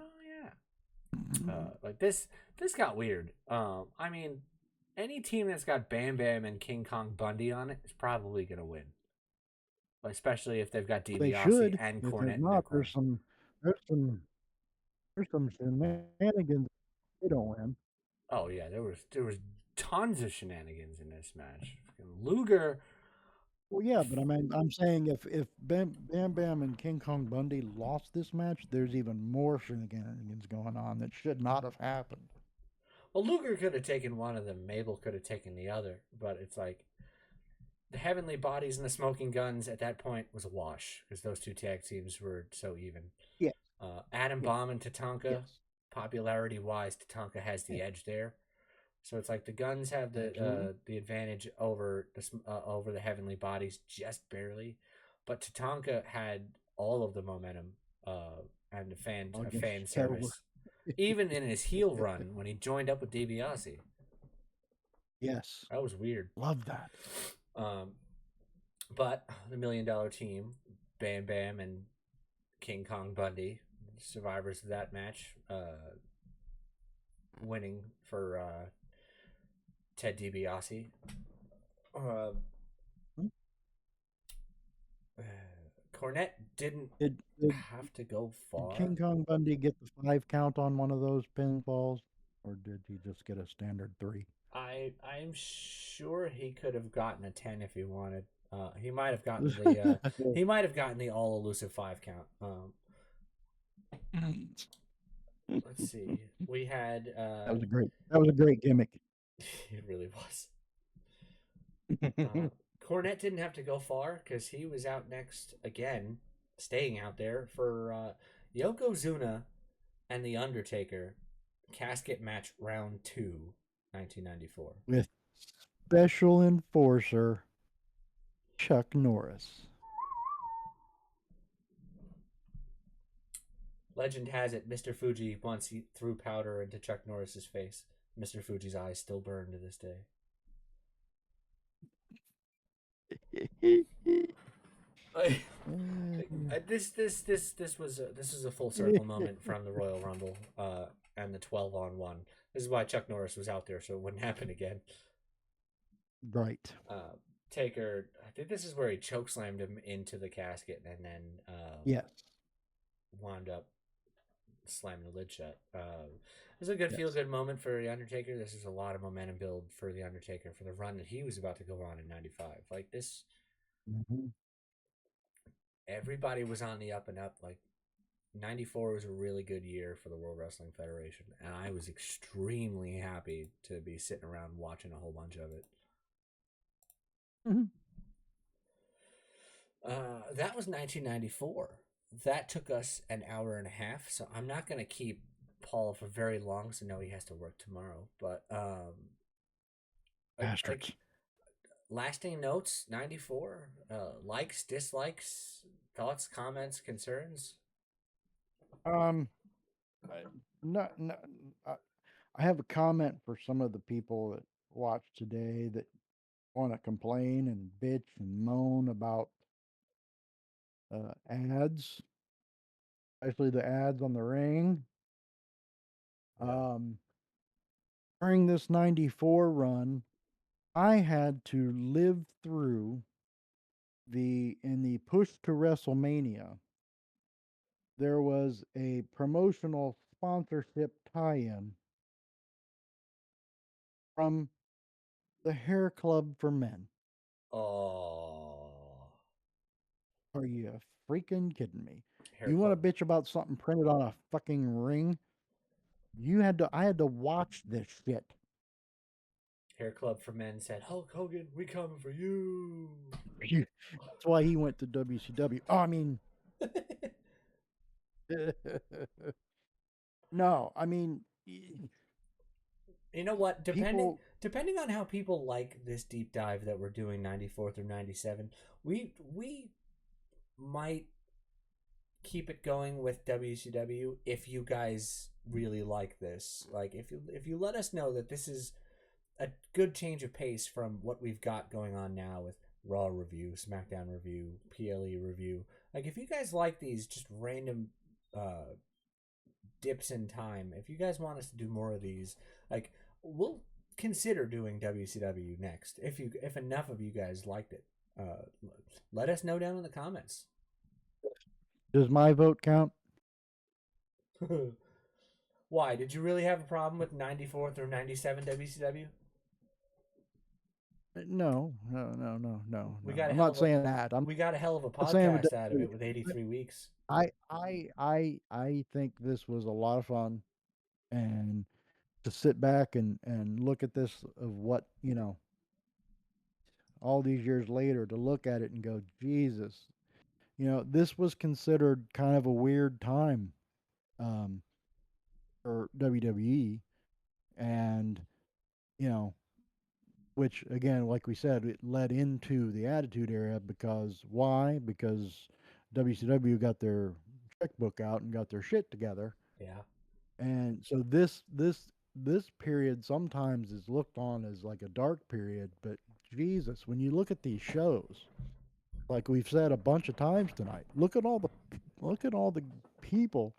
yeah. Like this got weird. I mean, any team that's got Bam Bam and King Kong Bundy on it is probably gonna win. Especially if they've got They DiBiase should. and If Cornette. there's not, there's some There's some shenanigans. They don't win. Oh yeah, there was tons of shenanigans in this match. Luger, Well, yeah, but I'm saying if Bam Bam and King Kong Bundy lost this match, there's even more shenanigans going on that should not have happened. well, Luger could have taken one of them. Mabel could have taken the other. But it's like the Heavenly Bodies and the Smoking Guns at that point was a wash because those two tag teams were so even. Yes, Adam yes, Bomb and Tatanka, yes, popularity wise, Tatanka has the yes, edge there. So it's like the Guns have absolutely. the advantage over the Heavenly Bodies just barely, but Tatanka had all of the momentum and the Against fan Terror. service, even in his heel run when he joined up with DiBiase. Yes, That was weird. love that. Um, but the $1 Million Team, Bam Bam and King Kong Bundy, survivors of that match, winning for Ted DiBiase. Uh, Hmm? Cornette didn't Did did have to go did far. King Kong Bundy get the 5 count on one of those pinfalls, or did he just get a standard 3? I'm sure he could have gotten a 10 if he wanted. He might have gotten the all elusive 5 count. Let's see. We had That was a great gimmick. it really was. Cornette didn't have to go far because he was out next again, staying out there for Yokozuna and The Undertaker casket match round two, 1994. With special enforcer Chuck Norris. Legend has it Mr. Fuji once he threw powder into Chuck Norris's face. Mr. Fuji's eyes still burn to this day. I, this was a full circle moment from the Royal Rumble and the 12-on-1. This is why Chuck Norris was out there so it wouldn't happen again. Right. Taker, I think this is where he chokeslammed him into the casket and then Yes. wound up slamming the lid shut. It was a good feel Yes. good moment for the Undertaker. This is a lot of momentum build for the Undertaker for the run that he was about to go on in '95. Like this, Mm-hmm. everybody was on the up and up. Like '94 was a really good year for the World Wrestling Federation, and I was extremely happy to be sitting around watching a whole bunch of it. Mm-hmm. That was 1994. That took us an hour and a half, so I'm not going to keep Paul for very long, so I know he has to work tomorrow. But like Bastards. lasting notes 94, likes, dislikes, thoughts, comments, concerns. Um, I- not, not, I I have a comment for some of the people that watch today that want to complain and bitch and moan about ads, especially the ads on the ring. Yeah. Um, during this 94 run, I had to live through in the push to WrestleMania. There was a promotional sponsorship tie-in from the Hair Club for Men. Oh, Are you freaking kidding me? hair You want club. to bitch about something printed on a fucking ring? I had to watch this shit. Hair club for men said, Hulk Hogan, we coming for you. That's why he went to WCW. Oh, I mean, no, I mean, You know what? Depending people. depending on how people like this deep dive that we're doing 94 through 97, we might keep it going with WCW if you guys really like this. Like if you let us know that this is a good change of pace from what we've got going on now with Raw review, SmackDown review, PLE review. Like if you guys like these just random dips in time, if you guys want us to do more of these, like we'll consider doing WCW next if enough of you guys liked it. Let us know down in the comments. Does my vote count? Why? Did you really have a problem with 94 through 97 WCW? No, no, no, no, no, We no. got a I'm hell not of a saying that. I'm we got a hell of a not saying podcast out of WWE. it with 83 weeks. I think this was a lot of fun, and to sit back and look at this of what all these years later to look at it and go, Jesus, this was considered kind of a weird time um, for WWE, and you know, which again, like we said, it led into the Attitude Era because why? Because WCW got their checkbook out and got their shit together, Yeah. and so this period sometimes is looked on as like a dark period, but Jesus, when you look at these shows, like we've said a bunch of times tonight, look at all the people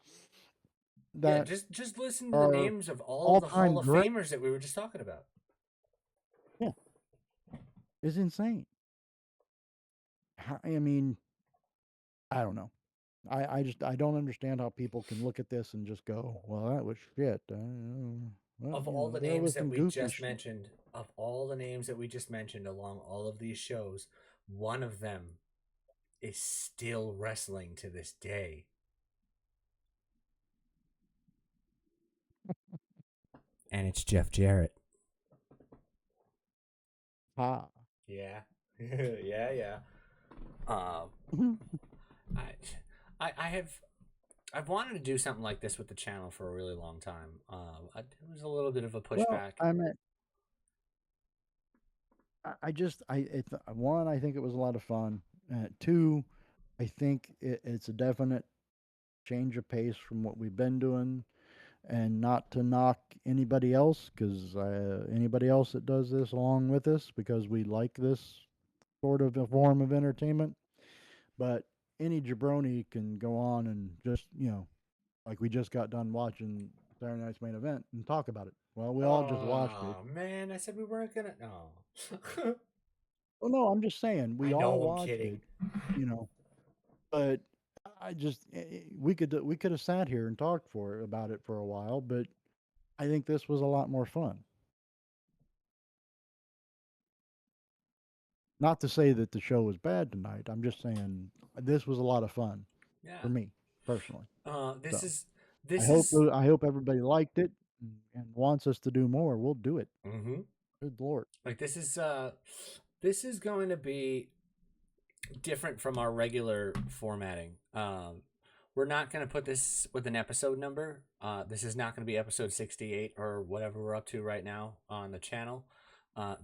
Yeah, that just listen to the are names of all of the Hall all-time of great. Famers that we were just talking about. Yeah, it's insane. I mean, I don't know. I don't understand how people can look at this and just go, "Well, that was shit." Well, Of all the there names was that some we goofy just shit. mentioned, of all the names that we just mentioned along all of these shows, one of them is still wrestling to this day. And it's Jeff Jarrett. Ah. Yeah. Yeah, yeah. Um I I have I've wanted to do something like this with the channel for a really long time. It was a little bit of a Well, pushback. I mean, I just one, I think it was a lot of fun. Two, I think it's a definite change of pace from what we've been doing, and not to knock anybody else, because anybody else that does this along with us, because we like this sort of a form of entertainment. But any jabroni can go on and just like we just got done watching Saturday Night's Main Event and talk about it. Well, we all just watched it. Oh man, I said we weren't gonna. No, Well, no, I'm just saying we I all know I'm watched kidding. it, you know. But we could have sat here and talked for about it for a while, but I think this was a lot more fun. Not to say that the show was bad tonight. I'm just saying this was a lot of fun Yeah. for me personally. This So is this is. I hope everybody liked it and wants us to do more. We'll do it. Mm-hmm. Good lord. Like this is going to be different from our regular formatting. We're not going to put this with an episode number. This is not going to be episode 68 or whatever we're up to right now on the channel.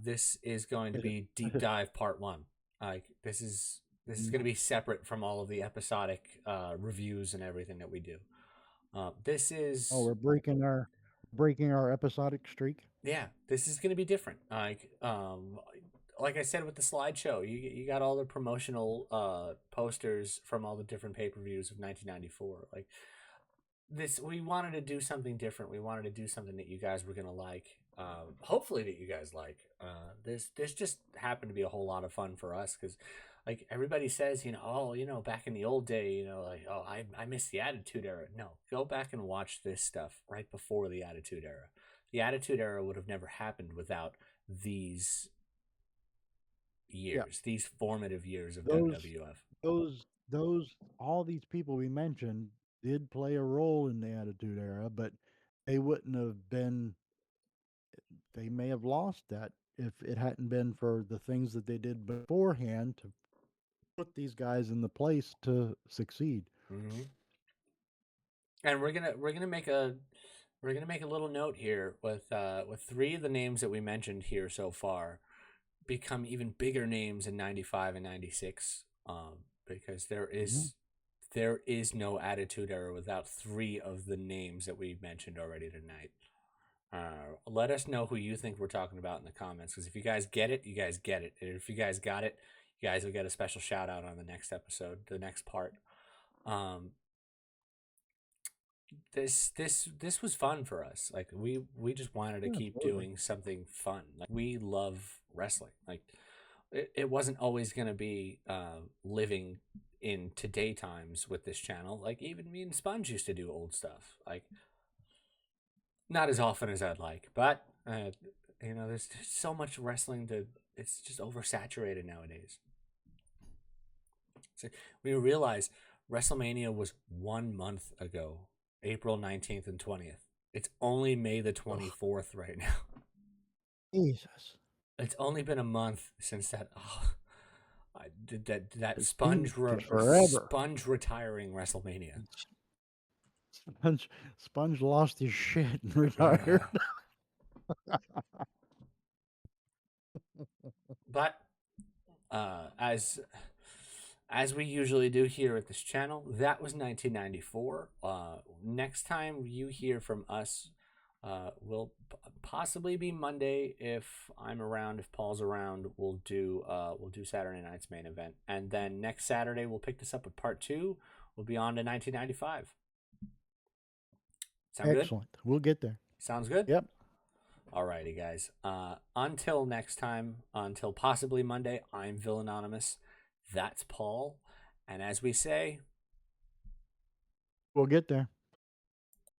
This is going to be deep dive part one. Like this is going to be separate from all of the episodic reviews and everything that we do. This Oh, is we're breaking our episodic streak. yeah, this is going to be different. Like I said with the slideshow, you got all the promotional posters from all the different pay per views of 1994. Like this, we wanted to do something different. We wanted to do something that you guys were going to like. Hopefully that you guys like. This just happened to be a whole lot of fun for us because. Like everybody says, oh, back in the old day, like, oh, I miss the Attitude Era. No, go back and watch this stuff right before the Attitude Era. The Attitude Era would have never happened without these Yeah. years, these formative years of Those WWF. those all these people we mentioned did play a role in the Attitude Era, but they wouldn't have been they may have lost that if it hadn't been for the things that they did beforehand to put these guys in the place to succeed. Mm-hmm. And we're gonna make a little note here with three of the names that we mentioned here so far become even bigger names in '95 and '96. Because Mhm. there is no Attitude Era without three of the names that we mentioned already tonight. Let us know who you think we're talking about in the comments because if you guys get it, you guys get it. And if you guys got it, you guys will get a special shout out on the next episode, the next part. Um, this was fun for us. Like we just wanted to Yeah, keep absolutely. doing something fun. Like we love wrestling. Like it wasn't always gonna be living in today times with this channel. Like even me and Sponge used to do old stuff. Like Not as often as I'd like, but there's just so much wrestling to. It's just oversaturated nowadays. So we realize WrestleMania was 1 month ago, April 19th and 20th. It's only May the 24th right now. Jesus. It's only been a month since that. Oh, I did that It sponge seems forever. sponge retiring WrestleMania. Sponge lost his shit and retired. But as we usually do here at this channel, that was 1994. Next time you hear from us, will possibly be Monday if I'm around. If Paul's around, we'll do Saturday night's main event, and then next Saturday we'll pick this up with part 2. We'll be on to 1995. Sound good? Excellent. We'll get there. Sounds good. Yep. Alrighty, guys. Until next time, until possibly Monday, I'm Villanonymous. That's Paul. And as we say, We'll get there.